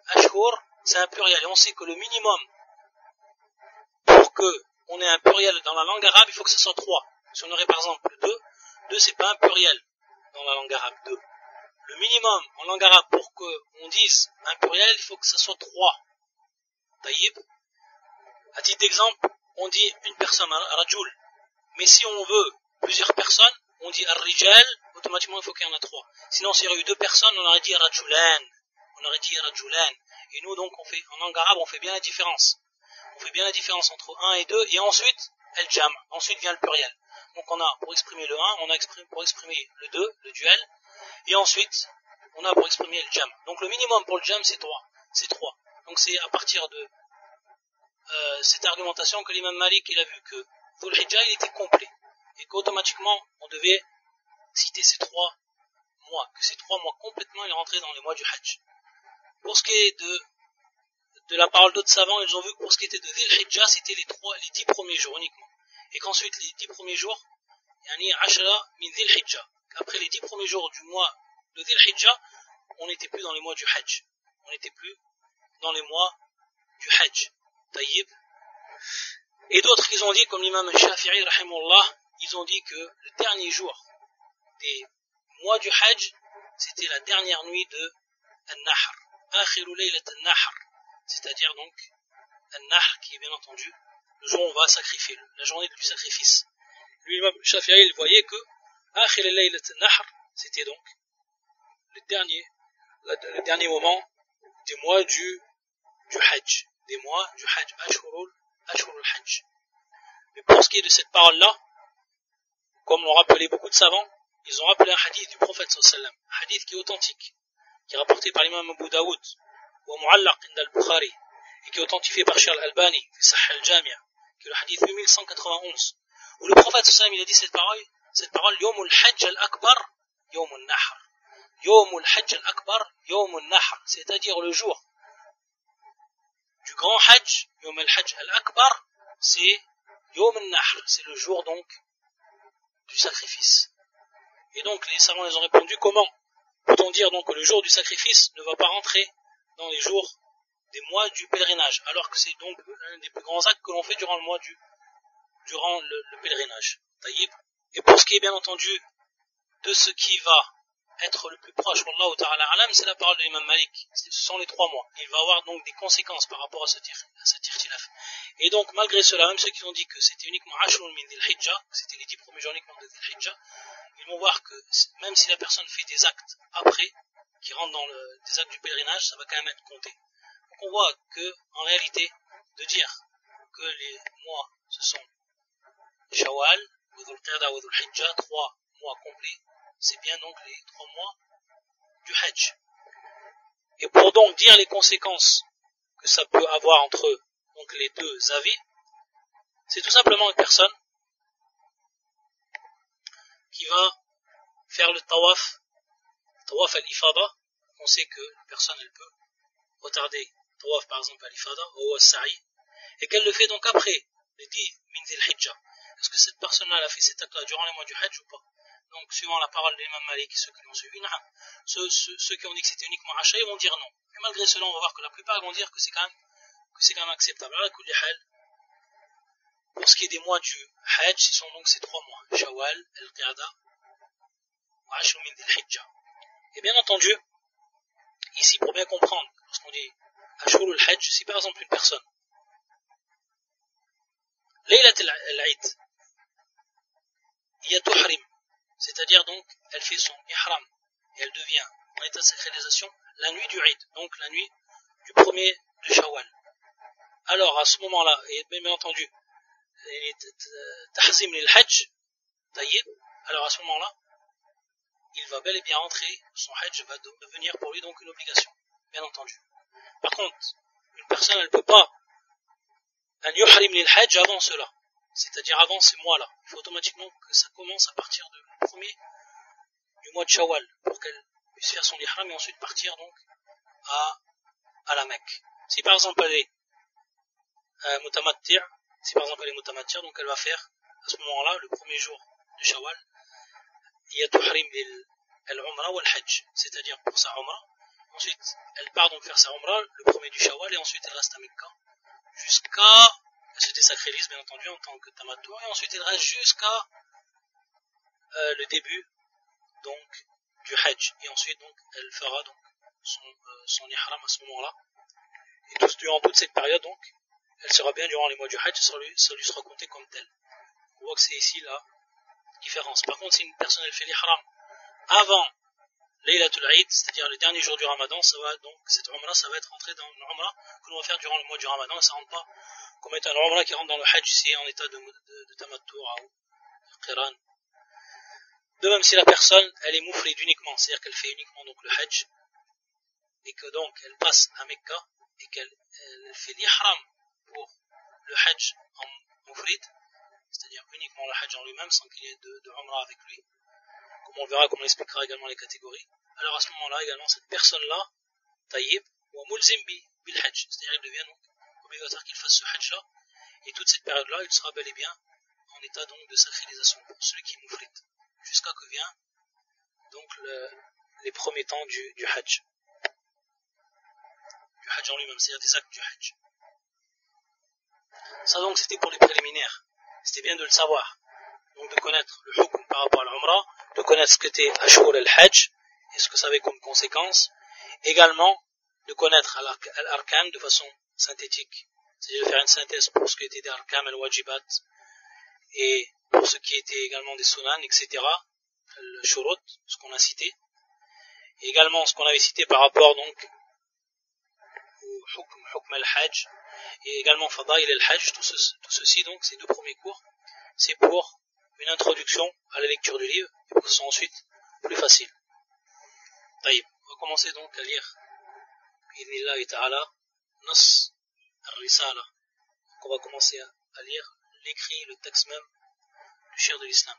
Ashhur, c'est un pluriel. Et on sait que le minimum pour qu'on ait un pluriel dans la langue arabe, il faut que ce soit 3. Si on aurait par exemple 2 c'est pas un pluriel dans la langue arabe, 2. Le minimum en langue arabe pour qu'on dise un pluriel, il faut que ce soit 3. Taïb. À titre d'exemple, on dit une personne, Rajul. Mais si on veut plusieurs personnes, on dit Ar-Rijal, automatiquement il faut qu'il y en a 3. Sinon, s'il y aurait eu 2 personnes, on aurait dit Rajulan. Et nous, donc, en langue arabe, on fait bien la différence. On fait bien la différence entre 1 et 2, et ensuite, El-Jam. Ensuite vient le pluriel. Donc on a pour exprimer le 1, on a pour exprimer le 2, le duel, et ensuite, on a pour exprimer le Jam. Donc le minimum pour le Jam, c'est 3. Donc c'est à partir de cette argumentation que l'imam Malik il a vu que Dhul Hijjah il était complet et qu'automatiquement on devait citer ces 3 mois, que ces 3 mois complètement il rentrait dans les mois du Hajj. Pour ce qui est de la parole d'autres savants, ils ont vu que pour ce qui était de Dhul Hijjah c'était les 10 premiers jours uniquement, et qu'ensuite les 10 premiers jours yani Ashra min Dhul Hijjah, après les 10 premiers jours du mois de Dhul Hijjah on n'était plus dans les mois du Hajj, on n'était plus dans les mois du Hajj. Taïb. Et d'autres ils ont dit, comme l'imam Shafi'i rahimahullah, ils ont dit que le dernier jour des mois du Hajj, c'était la dernière nuit de An-Nahr, Akhiru Laylat An-Nahr, c'est-à-dire donc An-Nahr qui est bien entendu le jour où on va sacrifier, la journée du sacrifice. Lui, l'imam Shafi'i, il voyait que Akhiru Laylat An-Nahr, c'était donc le dernier moment des mois du Hajj. Des mois du Hajj, Ashhurul Hajj. Mais pour ce qui est de cette parole-là, comme l'ont rappelé beaucoup de savants, ils ont rappelé un hadith du prophète sallallahu alayhi wa sallam, un hadith qui est authentique, qui est rapporté par l'imam Abu Daoud, ou Mu'allaq inda al-Bukhari, et qui est authentifié par Cheikh al-Albani, fi Sahih al-Jami', qui est le hadith 8191, où le prophète sallallahu alayhi wa sallam il a dit cette parole, Yawmul Hajj al-Akbar, Yawmul Nahr. Yawmul Hajj al-Akbar, Yawmul Nahr, c'est-à-dire le jour du grand Hajj, Yawm al-Hajj al-Akbar, c'est Yawm al-Nahr, c'est le jour donc du sacrifice. Et donc les savants ils ont répondu, comment peut-on dire donc que le jour du sacrifice ne va pas rentrer dans les jours des mois du pèlerinage, alors que c'est donc l'un des plus grands actes que l'on fait durant le pèlerinage. Taïb. Et pour ce qui est bien entendu de ce qui va être le plus proche, Wallahu ta'ala alam, c'est la parole de l'imam Malik. Ce sont les 3 mois. Il va avoir donc des conséquences par rapport à cet irtilaf. Et donc, malgré cela, même ceux qui ont dit que c'était uniquement Ashrun min Dhul Hijjah, que c'était les 10 premiers jours uniquement de Dhul Hijjah, ils vont voir que même si la personne fait des actes après, qui rentrent dans des actes du pèlerinage, ça va quand même être compté. Donc on voit que, en réalité, de dire que les mois, ce sont Shawwal, Dhul Qa'da ou Dhul Hijjah, 3 mois complets, c'est bien donc les 3 mois du Hajj. Et pour donc dire les conséquences que ça peut avoir entre donc les deux avis, c'est tout simplement une personne qui va faire le tawaf al-ifada. On sait que la personne elle peut retarder le tawaf par exemple al-ifada ou al-sa'i, et qu'elle le fait donc après le 10 min Dhul Hijjah. Est-ce que cette personne-là elle a fait cet acte-là durant les mois du Hajj ou pas? Donc, suivant la parole de l'imam Malik et ceux qui l'ont suivi, ceux qui ont dit que c'était uniquement Asha, ils vont dire non. Mais malgré cela, on va voir que la plupart ils vont dire que c'est quand même acceptable. Pour ce qui est des mois du Hajj, ce sont donc ces 3 mois. Shawwal, Al-Qa'da, وعشر من ذي الحجة. Et bien entendu, ici pour bien comprendre, lorsqu'on dit Ashur al-Hajj, si par exemple une personne, Laylat al-Eid, il y a tuhrim, c'est-à-dire donc, elle fait son ihram, et elle devient en état de sacralisation la nuit du Eid, donc la nuit du premier de Shawwal. Alors à ce moment-là, et bien entendu, tahzim lil-Hajj, taïb, alors à ce moment-là, il va bel et bien rentrer, son Hajj va devenir pour lui donc une obligation, bien entendu. Par contre, une personne, elle ne peut pas un yuhrim lil-Hajj avant cela, c'est-à-dire avant ces mois-là. Il faut automatiquement que ça commence à partir du premier du mois de Shawwal, pour qu'elle puisse faire son ihram et ensuite partir donc à la Mecque. Si par exemple elle est mutamattir, donc elle va faire à ce moment-là, le premier jour de Shawwal, il y a tuhrim al-umra ou al-hajj, c'est-à-dire pour sa umra. Ensuite, elle part donc faire sa umra le premier du Shawwal et ensuite elle reste à Mecca jusqu'à, elle se désacralise bien entendu en tant que tamattu, et ensuite elle reste jusqu'à le début donc du hajj, et ensuite donc elle fera donc son ihram à ce moment-là, et durant toute cette période donc elle sera bien durant les mois du hajj, ça lui sera compté comme tel. On voit que c'est ici la différence. Par contre, si une personne elle fait l'ihram avant Laylatul Eid, c'est-à-dire les derniers jours du Ramadan, ça va donc cette umra, ça va être rentré dans une umra que l'on va faire durant le mois du Ramadan, et ça rentre pas comme étant une umra qui rentre dans le hajj ici en état de tamattu ou qiran. De même si la personne elle est mouflide uniquement, c'est-à-dire qu'elle fait uniquement donc le hajj et que donc elle passe à Mecca et qu'elle fait l'ihram pour le hajj en mouflid, c'est-à-dire uniquement le hajj en lui-même sans qu'il y ait de umra avec lui, comme on verra, comme on expliquera également les catégories. Alors à ce moment-là également cette personne-là, taïb ou mulzim bil hajj, c'est-à-dire il devient donc obligatoire qu'il fasse ce hajj-là, et toute cette période-là il sera bel et bien en état donc de sacralisation pour celui qui mouflid, jusqu'à que vient donc les premiers temps du hajj en lui-même, c'est-à-dire des actes du hajj. Ça donc c'était pour les préliminaires, c'était bien de le savoir, donc de connaître le hukm par rapport à l'umra, de connaître ce qu'était Ashur al-Hajj et ce que ça avait comme conséquence, également de connaître al-arkan de façon synthétique, c'est-à-dire de faire une synthèse pour ce qui était des arkam al-wajibat et pour ce qui était également des sunan, etc., le shurut, ce qu'on a cité, et également ce qu'on avait cité par rapport donc au hukm al-hajj, et également fadail al-hajj, tout ceci donc, ces deux premiers cours, c'est pour une introduction à la lecture du livre, et pour que ce soit ensuite plus facile. Taïb, on va commencer donc à lire, bi'idhnillahi ta'ala, Nas al-Risala. Donc on va commencer à lire l'écrit, le texte même du cheikh de l'islam.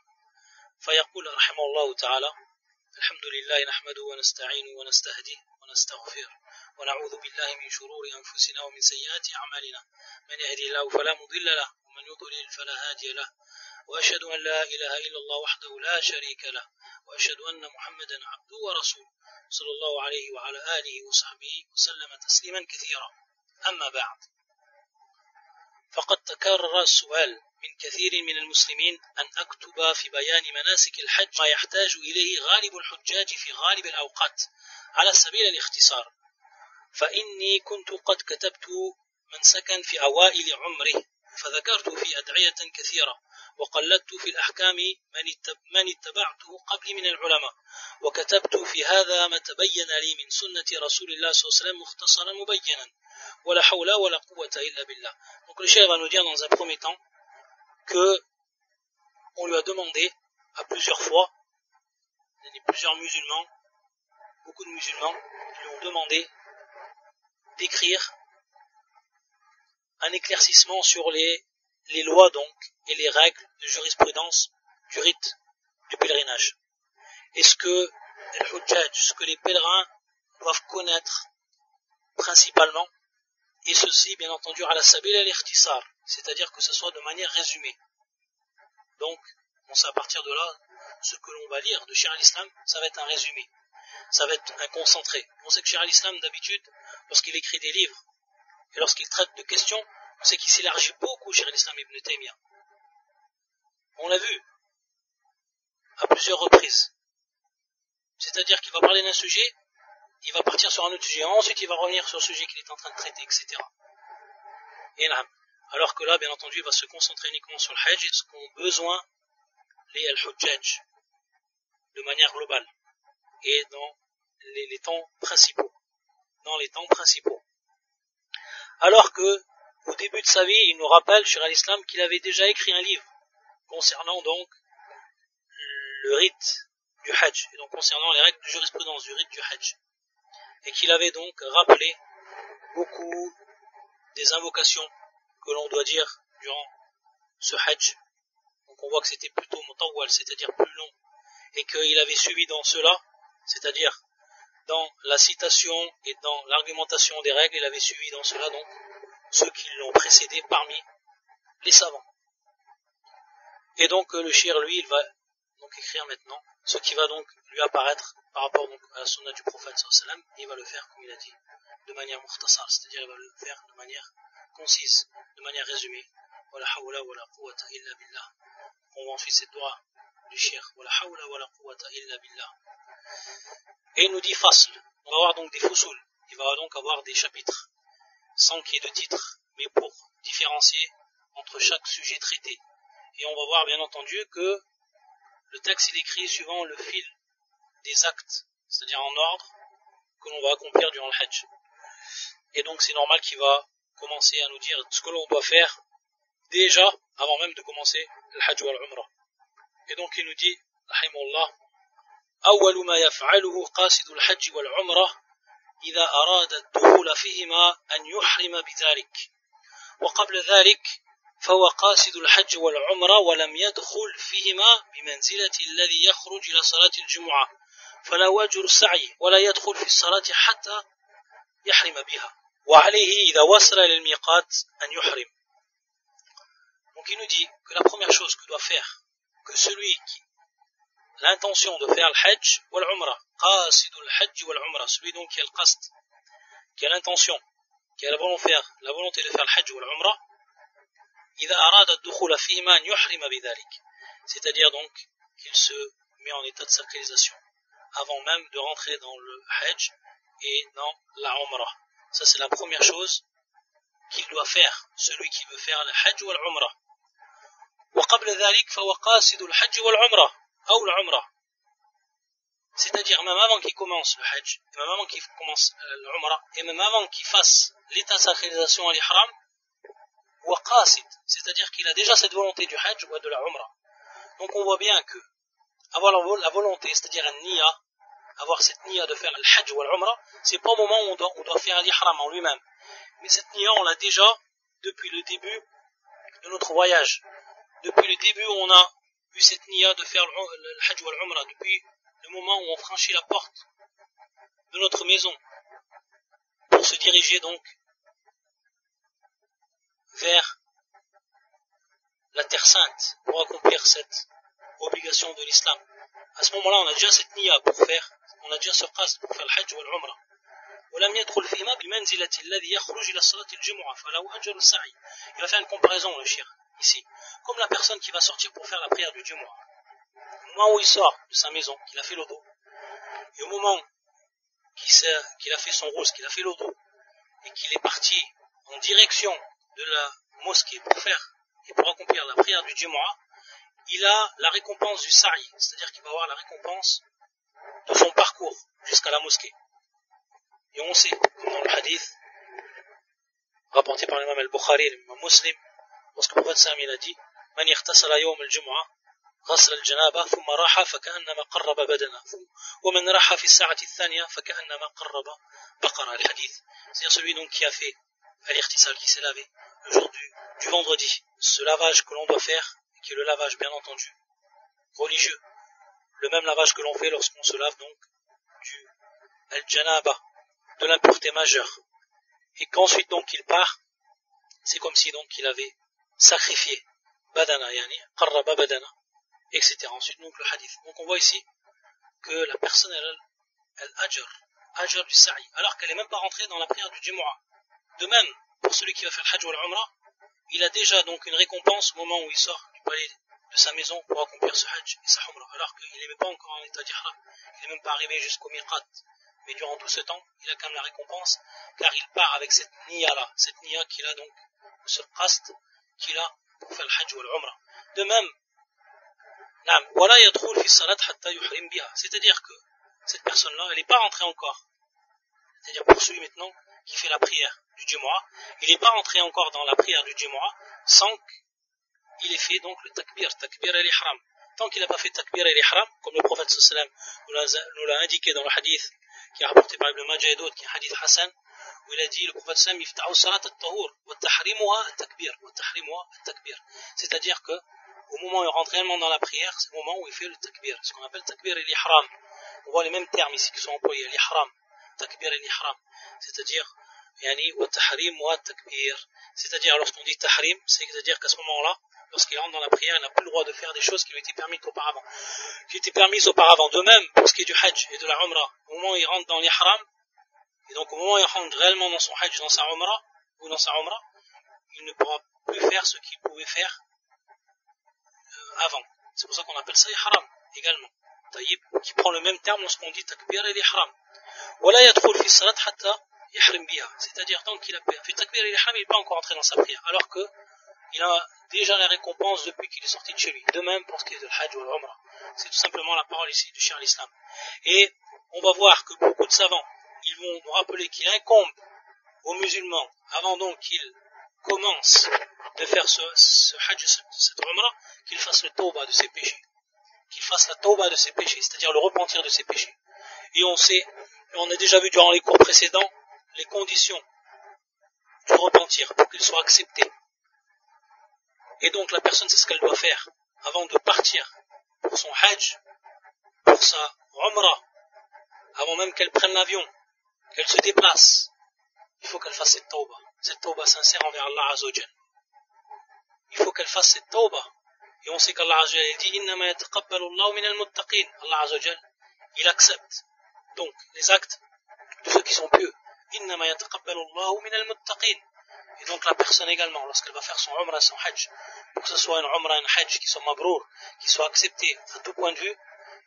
فيقول رحمه الله تعالى: الحمد لله نحمده ونستعينه ونستهديه ونستغفره ونعوذ بالله من شرور أنفسنا ومن سيئات أعمالنا، من يهدي الله فلا مضل له ومن يضلل فلا هادي له، وأشهد أن لا إله إلا الله وحده لا شريك له، وأشهد أن محمدا عبده ورسوله صلى الله عليه وعلى آله وصحبه وسلم تسليما كثيرا. أما بعد، فقد تكرر السؤال من كثير من المسلمين أن أكتب في بيان مناسك الحج ما يحتاج إليه غالب الحجاج في غالب الأوقات على سبيل الاختصار، فإني كنت قد كتبت منسكا في أوائل عمره، فذكرت في أدعية كثيرة، وقلدت في الأحكام من اتبعته قبل من العلماء، وكتبت في هذا ما تبين لي من سنة رسول الله صلى الله عليه وسلم مختصرا مبينا، ولا حول ولا قوة إلا بالله. Donc le cheikh va nous dire dans un premier temps que on lui a demandé à plusieurs fois, plusieurs musulmans, beaucoup de musulmans lui ont demandé d'écrire un éclaircissement sur les lois donc et les règles de jurisprudence du rite du pèlerinage. Et ce que les hujjaj, ce que les pèlerins doivent connaître principalement, et ceci bien entendu à la sabil al-ikhtisar, c'est-à-dire que ce soit de manière résumée. Donc, on sait à partir de là, ce que l'on va lire de Cheikh al-Islam, ça va être un résumé, ça va être un concentré. On sait que Cheikh al-Islam d'habitude, lorsqu'il écrit des livres, et lorsqu'il traite de questions, on sait qu'il s'élargit beaucoup, Cheikh al-Islam ibn Taymiyyah. On l'a vu à plusieurs reprises. C'est-à-dire qu'il va parler d'un sujet, il va partir sur un autre sujet, ensuite il va revenir sur le sujet qu'il est en train de traiter, etc. Et là, alors que là, bien entendu, il va se concentrer uniquement sur le hajj et ce qu'ont besoin les al-hujjaj de manière globale et dans les temps principaux. Dans les temps principaux. Alors que, au début de sa vie, il nous rappelle, Cheikh al-Islam, qu'il avait déjà écrit un livre concernant donc le rite du hajj, et donc concernant les règles de jurisprudence du rite du hajj. Et qu'il avait donc rappelé beaucoup des invocations que l'on doit dire durant ce hajj. Donc on voit que c'était plutôt mutawwal, c'est-à-dire plus long, et qu'il avait suivi dans cela, c'est-à-dire dans la citation et dans l'argumentation des règles, il avait suivi dans cela donc ceux qui l'ont précédé parmi les savants. Et donc le shir, lui, il va donc écrire maintenant ce qui va donc lui apparaître par rapport donc à la sunna du prophète sallallahu alayhi wa sallam, et il va le faire, comme il a dit, de manière mukhtasar, c'est-à-dire il va le faire de manière concise, de manière résumée. Wala hawla wala quwwata illa billah. On va ensuite cette dua du shir. Wala hawla wala quwwata illa billah. Et il nous dit fasl. On va avoir donc des fusul. Il va donc avoir des chapitres, sans qu'il y ait de titre, mais pour différencier entre chaque sujet traité. Et on va voir bien entendu que le texte est écrit suivant le fil des actes, c'est-à-dire en ordre que l'on va accomplir durant le hajj. Et donc c'est normal qu'il va commencer à nous dire ce que l'on doit faire déjà avant même de commencer le hajj ou l'umrah. Et donc il nous dit, rahimahullah, أول ما يفعله قاصد الحج والعمرة إذا أراد الدخول فيهما أن يحرم بذلك وقبل ذلك فهو قاصد الحج والعمرة ولم يدخل فيهما بمنزلة الذي يخرج إلى صلاة الجمعة فلا وجر السعي ولا يدخل في الصلاة حتى يحرم بها وعليه إذا وصل للميقات أن يحرم. Donc il nous dit que la première chose que doit faire que celui qui a l'intention de faire le hajj ou l'umrah, qasid al-hajj ou l'umrah, celui donc qui a le qasd, qui a l'intention, qui a la volonté de faire le hajj ou l'umrah, إذا أراد الدخول فيهما أن يحرم بذلك, c'est-à-dire donc qu'il se met en état de sacralisation avant même de rentrer dans le hajj et dans la umrah. Ça c'est la première chose qu'il doit faire, celui qui veut faire le hajj ou l'umrah. وقبل ذلك فهو قاصد الحج والعمرة أو العمرة, c'est-à-dire même avant qu'il commence le hajj, même avant qu'il commence l'umrah, et même avant qu'il fasse l'état de sacralisation à l'ihram, ou qasid, c'est-à-dire qu'il a déjà cette volonté du hajj ou de la umrah. Donc on voit bien que avoir la volonté, c'est-à-dire un niya, avoir cette niya de faire le hajj ou l'umrah, c'est pas au moment où on doit faire l'ihram en lui-même, mais cette niya on l'a déjà depuis le début de notre voyage. Depuis le début, on a eu cette niya de faire le hajj ou l'umrah, depuis le moment où on franchit la porte de notre maison pour se diriger donc vers la terre sainte pour accomplir cette obligation de l'islam. À ce moment-là, on a déjà cette niya pour faire, on a déjà ce qasd pour faire le hajj ou l'umrah. ولم يدخل فيما بمنزلة الذي يخرج إلى صلاة الجمعة فله أجر السعي. Il va faire une comparaison, le shir, ici, comme la personne qui va sortir pour faire la prière du Jumu'ah. Au moment où il sort de sa maison, qu'il a fait le dos, et au moment qu'il a fait son rose, qu'il a fait le dos, et qu'il est parti en direction de la mosquée pour faire et pour accomplir la prière du Jumu'ah, il a la récompense du sa'i, c'est-à-dire qu'il va avoir la récompense de son parcours jusqu'à la mosquée. Et on sait, comme dans le hadith rapporté par l'imam al-Bukhari et l'imam Muslim, lorsque le prophète sallam il a dit Man ightasala yawm al-jumu'ah غسل الجنابة ثم راح فكأنما قرب بدنه ومن راح في الساعة الثانية فكأنما قرب بقرة. Le hadith, c'est-à-dire celui donc qui a fait al-ightisal, qui s'est lavé le jour du vendredi, ce lavage que l'on doit faire, qui est le lavage bien entendu religieux, le même lavage que l'on fait lorsqu'on se lave donc du al-janaba, de l'impureté majeure, et qu'ensuite donc il part, c'est comme si donc il avait sacrifié badana, yani qarraba badana, etc. Ensuite donc le hadith. Donc on voit ici que la personne elle ajr du sa'i, alors qu'elle n'est même pas rentrée dans la prière du Jumu'ah. De même, pour celui qui va faire le hajj ou l'umrah, il a déjà donc une récompense au moment où il sort du palais de sa maison pour accomplir ce hajj et sa umrah, alors qu'il n'est même pas encore en état d'ihram, il n'est même pas arrivé jusqu'au miqat. Mais durant tout ce temps, il a quand même la récompense, car il part avec cette niya-là, cette niya qu'il a donc, ce qasd qu'il a pour faire le hajj ou l'umrah. De même, c'est-à-dire que cette personne-là, elle n'est pas rentrée encore. C'est-à-dire pour celui maintenant qui fait la prière du Jumu'ah, il n'est pas rentré encore dans la prière du Jumu'ah sans qu'il ait fait donc le takbir al-ihram. Tant qu'il n'a pas fait takbir al-ihram, comme le prophète sallallahu alayhi wa sallam nous l'a indiqué dans le hadith qui est rapporté par Ibn Majah et d'autres, qui est un hadith Hassan, où il a dit, le prophète sallallahu alayhi wa sallam, salat at-tahur, wa tahrimuha at-takbir. C'est-à-dire que au moment où il rentre réellement dans la prière, c'est le moment où il fait le takbir, ce qu'on appelle takbir al-ihram. On voit les mêmes termes ici qui sont employés, l'ihram, takbir al-ihram, c'est-à-dire yani wa tahrim wa takbir, c'est-à-dire lorsqu'on dit tahrim, c'est-à-dire qu'à ce moment-là, lorsqu'il rentre dans la prière, il n'a plus le droit de faire des choses qui lui étaient permises auparavant. De même, pour ce qui est du hajj et de la umrah, au moment où il rentre dans l'ihram, et donc au moment où il rentre réellement dans son hajj, dans sa umrah, ou dans sa umrah, il ne pourra plus faire ce qu'il pouvait faire avant. C'est pour ça qu'on appelle ça ihram également. Taïb, qui prend le même terme lorsqu'on dit takbir et l'ihram. C'est-à-dire tant qu'il a fait takbir et l'ihram, il n'est pas encore entré dans sa prière, alors que il a déjà la récompense depuis qu'il est sorti de chez lui. De même pour ce qui est de l'hajj ou l'umrah. C'est tout simplement la parole ici du Cheikh al-Islam. Et on va voir que beaucoup de savants, ils vont nous rappeler qu'il incombe aux musulmans, avant donc qu'ils commencent de faire ce hajj, cette umrah, qu'ils fassent le tawbah de ses péchés. Qu'ils fassent la tawbah de ses péchés, c'est-à-dire le repentir de ses péchés. Et on a déjà vu durant les cours précédents, les conditions du repentir pour qu'il soit accepté. Et donc la personne, c'est ce qu'elle doit faire avant de partir pour son hajj, pour sa umrah, avant même qu'elle prenne l'avion, qu'elle se déplace. Il faut qu'elle fasse cette tawbah sincère envers Allah Azza wa Jal. Il faut qu'elle fasse cette tawbah. Et on sait qu'Allah Azza wa Jal dit innama yataqabbalu Allahu min al-muttaqin. Allah Azza wa Jal, il accepte donc les actes de ceux qui sont pieux. Innama yataqabbalu Allahu min al-muttaqin. Et donc la personne également, lorsqu'elle va faire son umrah, son hajj, pour que ce soit une umrah, un hajj qui soit mabrour, qui soit accepté à tout point de vue,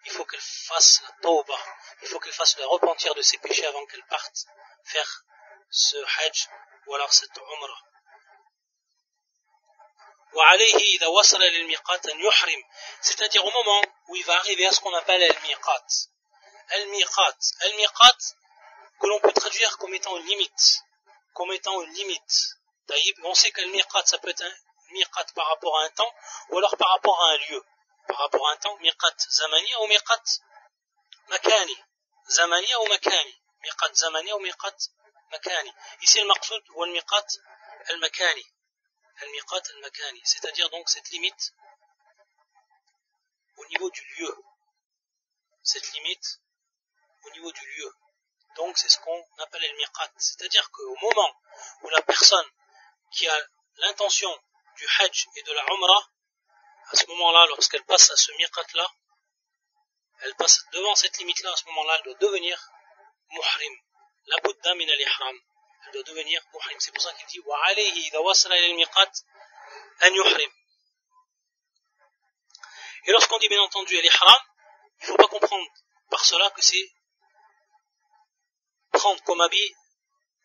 il faut qu'elle fasse la tawbah, il faut qu'elle fasse le repentir de ses péchés avant qu'elle parte faire ce hajj ou alors cette umrah. C'est-à-dire au moment où il va arriver à ce qu'on appelle al-miqat. Al-miqat, que l'on peut traduire comme étant une limite. On sait que le miqat, ça peut être un miqat par rapport à un temps, ou alors par rapport à un lieu. Par rapport à un temps, miqat zamaniya ou miqat makani. Zamaniya ou makani. Miqat zamaniya ou miqat makani. Ici, le maqsoud ou le miqat al-makani. Al-miqat al-makani. C'est-à-dire donc cette limite au niveau du lieu. Cette limite au niveau du lieu. Donc c'est ce qu'on appelle le miqat. C'est-à-dire qu'au moment où la personne qui a l'intention du hajj et de la umrah, à ce moment-là, lorsqu'elle passe à ce miqat-là, elle passe devant cette limite-là, à ce moment-là, elle doit devenir muhrim. La budda min al-ihram. Elle doit devenir muhrim. C'est pour ça qu'il dit wa alayhi idha wasala ila al-miqat an yuhrim. Et lorsqu'on dit bien entendu al-ihram, il ne faut pas comprendre par cela que c'est prendre comme habit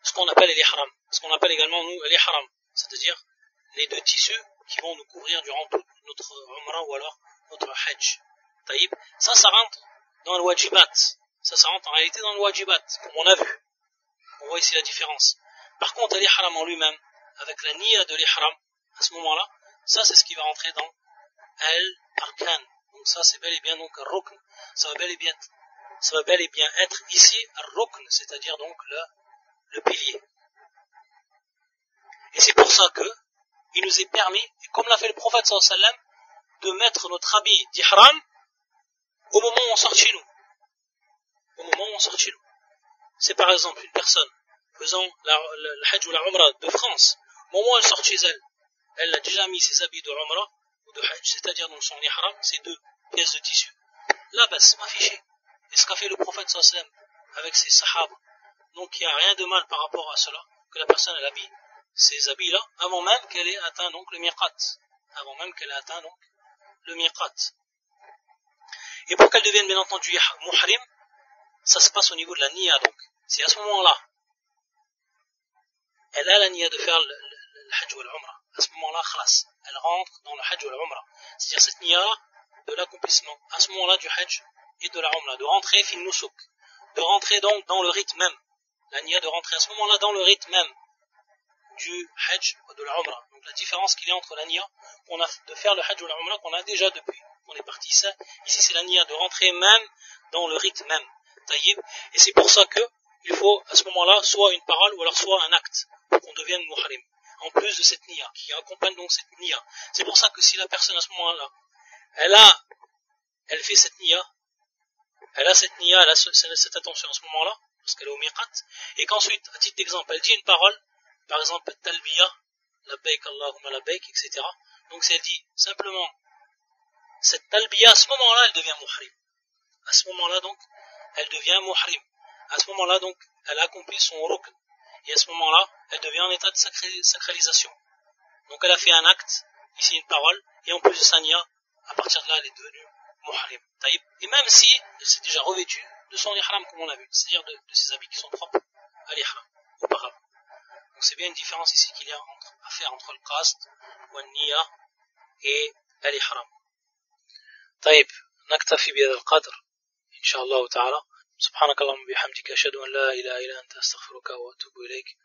ce qu'on appelle l'ihram, ce qu'on appelle également nous l'ihram, c'est-à-dire les deux tissus qui vont nous couvrir durant toute notre umrah ou alors notre hajj. Taïb, ça rentre dans le wajibat, ça rentre en réalité dans le wajibat, comme on a vu. On voit ici la différence. Par contre, l'ihram en lui-même, avec la niya de l'ihram, à ce moment-là, ça c'est ce qui va rentrer dans al-arkan. Donc ça c'est bel et bien donc al-rukn, ça va bel et bien être ici al-rukn, c'est-à-dire donc le pilier. Et c'est pour ça que il nous est permis, et comme l'a fait le prophète sallallahu alayhi wa sallam, de mettre notre habit d'ihram au moment où on sort chez nous. Au moment où on sort chez nous. C'est par exemple une personne faisant le hajj ou la umrah de France. Au moment où elle sort chez elle, elle a déjà mis ses habits de umrah ou de hajj, c'est-à-dire donc son ihram, ces deux pièces de tissu. Là, c'est affiché. Et ce qu'a fait le prophète sallallahu alayhi wa sallam avec ses sahaba. Donc il n'y a rien de mal par rapport à cela, que la personne elle habille ces habits-là, avant même qu'elle ait atteint donc le miqat. Avant même qu'elle ait atteint donc le miqat. Et pour qu'elle devienne bien entendu muhrim, ça se passe au niveau de la niya donc. C'est à ce moment-là, elle a la niya de faire le hajj ou l'umrah. À ce moment-là, khalas, elle rentre dans le hajj ou l'umrah. C'est-à-dire cette niya de l'accomplissement, à ce moment-là du hajj et de la umrah, de rentrer fin nusuk, de rentrer donc dans le rite même. La niya de rentrer à ce moment-là dans le rite même du hajj ou de l'umrah. Donc la différence qu'il y a entre la niya qu'on a de faire le hajj ou l'umrah qu'on a déjà depuis qu'on est parti, ça, ici c'est la niya de rentrer même dans le rite même. Taïb. Et c'est pour ça que il faut à ce moment-là soit une parole ou alors soit un acte pour qu'on devienne muhrim. En plus de cette niya qui accompagne donc cette niya. C'est pour ça que si la personne à ce moment-là elle fait cette niya, elle a cette attention à ce moment-là, parce qu'elle est au miqat, et qu'ensuite, à titre d'exemple, elle dit une parole, par exemple, talbiya, labbaik Allahumma labbaik, etc. Donc si elle dit simplement cette talbiya, à ce moment-là, elle devient muhrim. À ce moment-là, donc, elle devient muhrim. À ce moment-là, donc, elle accomplit son rukn. Et à ce moment-là, elle devient en état de sacralisation. Donc elle a fait un acte, ici une parole, et en plus de sa niya, à partir de là, elle est devenue muhrim. Et même si elle s'est déjà revêtue de son ihram, comme on l'a vu, c'est-à-dire de ses habits qui sont propres à l'ihram, auparavant. Donc c'est bien une différence ici qu'il y a à faire entre le qasd, ou le niya, et l'ihram. طيب نكتفي بهذا القدر إن شاء الله تعالى. سبحانك اللهم وبحمدك أشهد أن لا إله إلا أنت أستغفرك وأتوب إليك.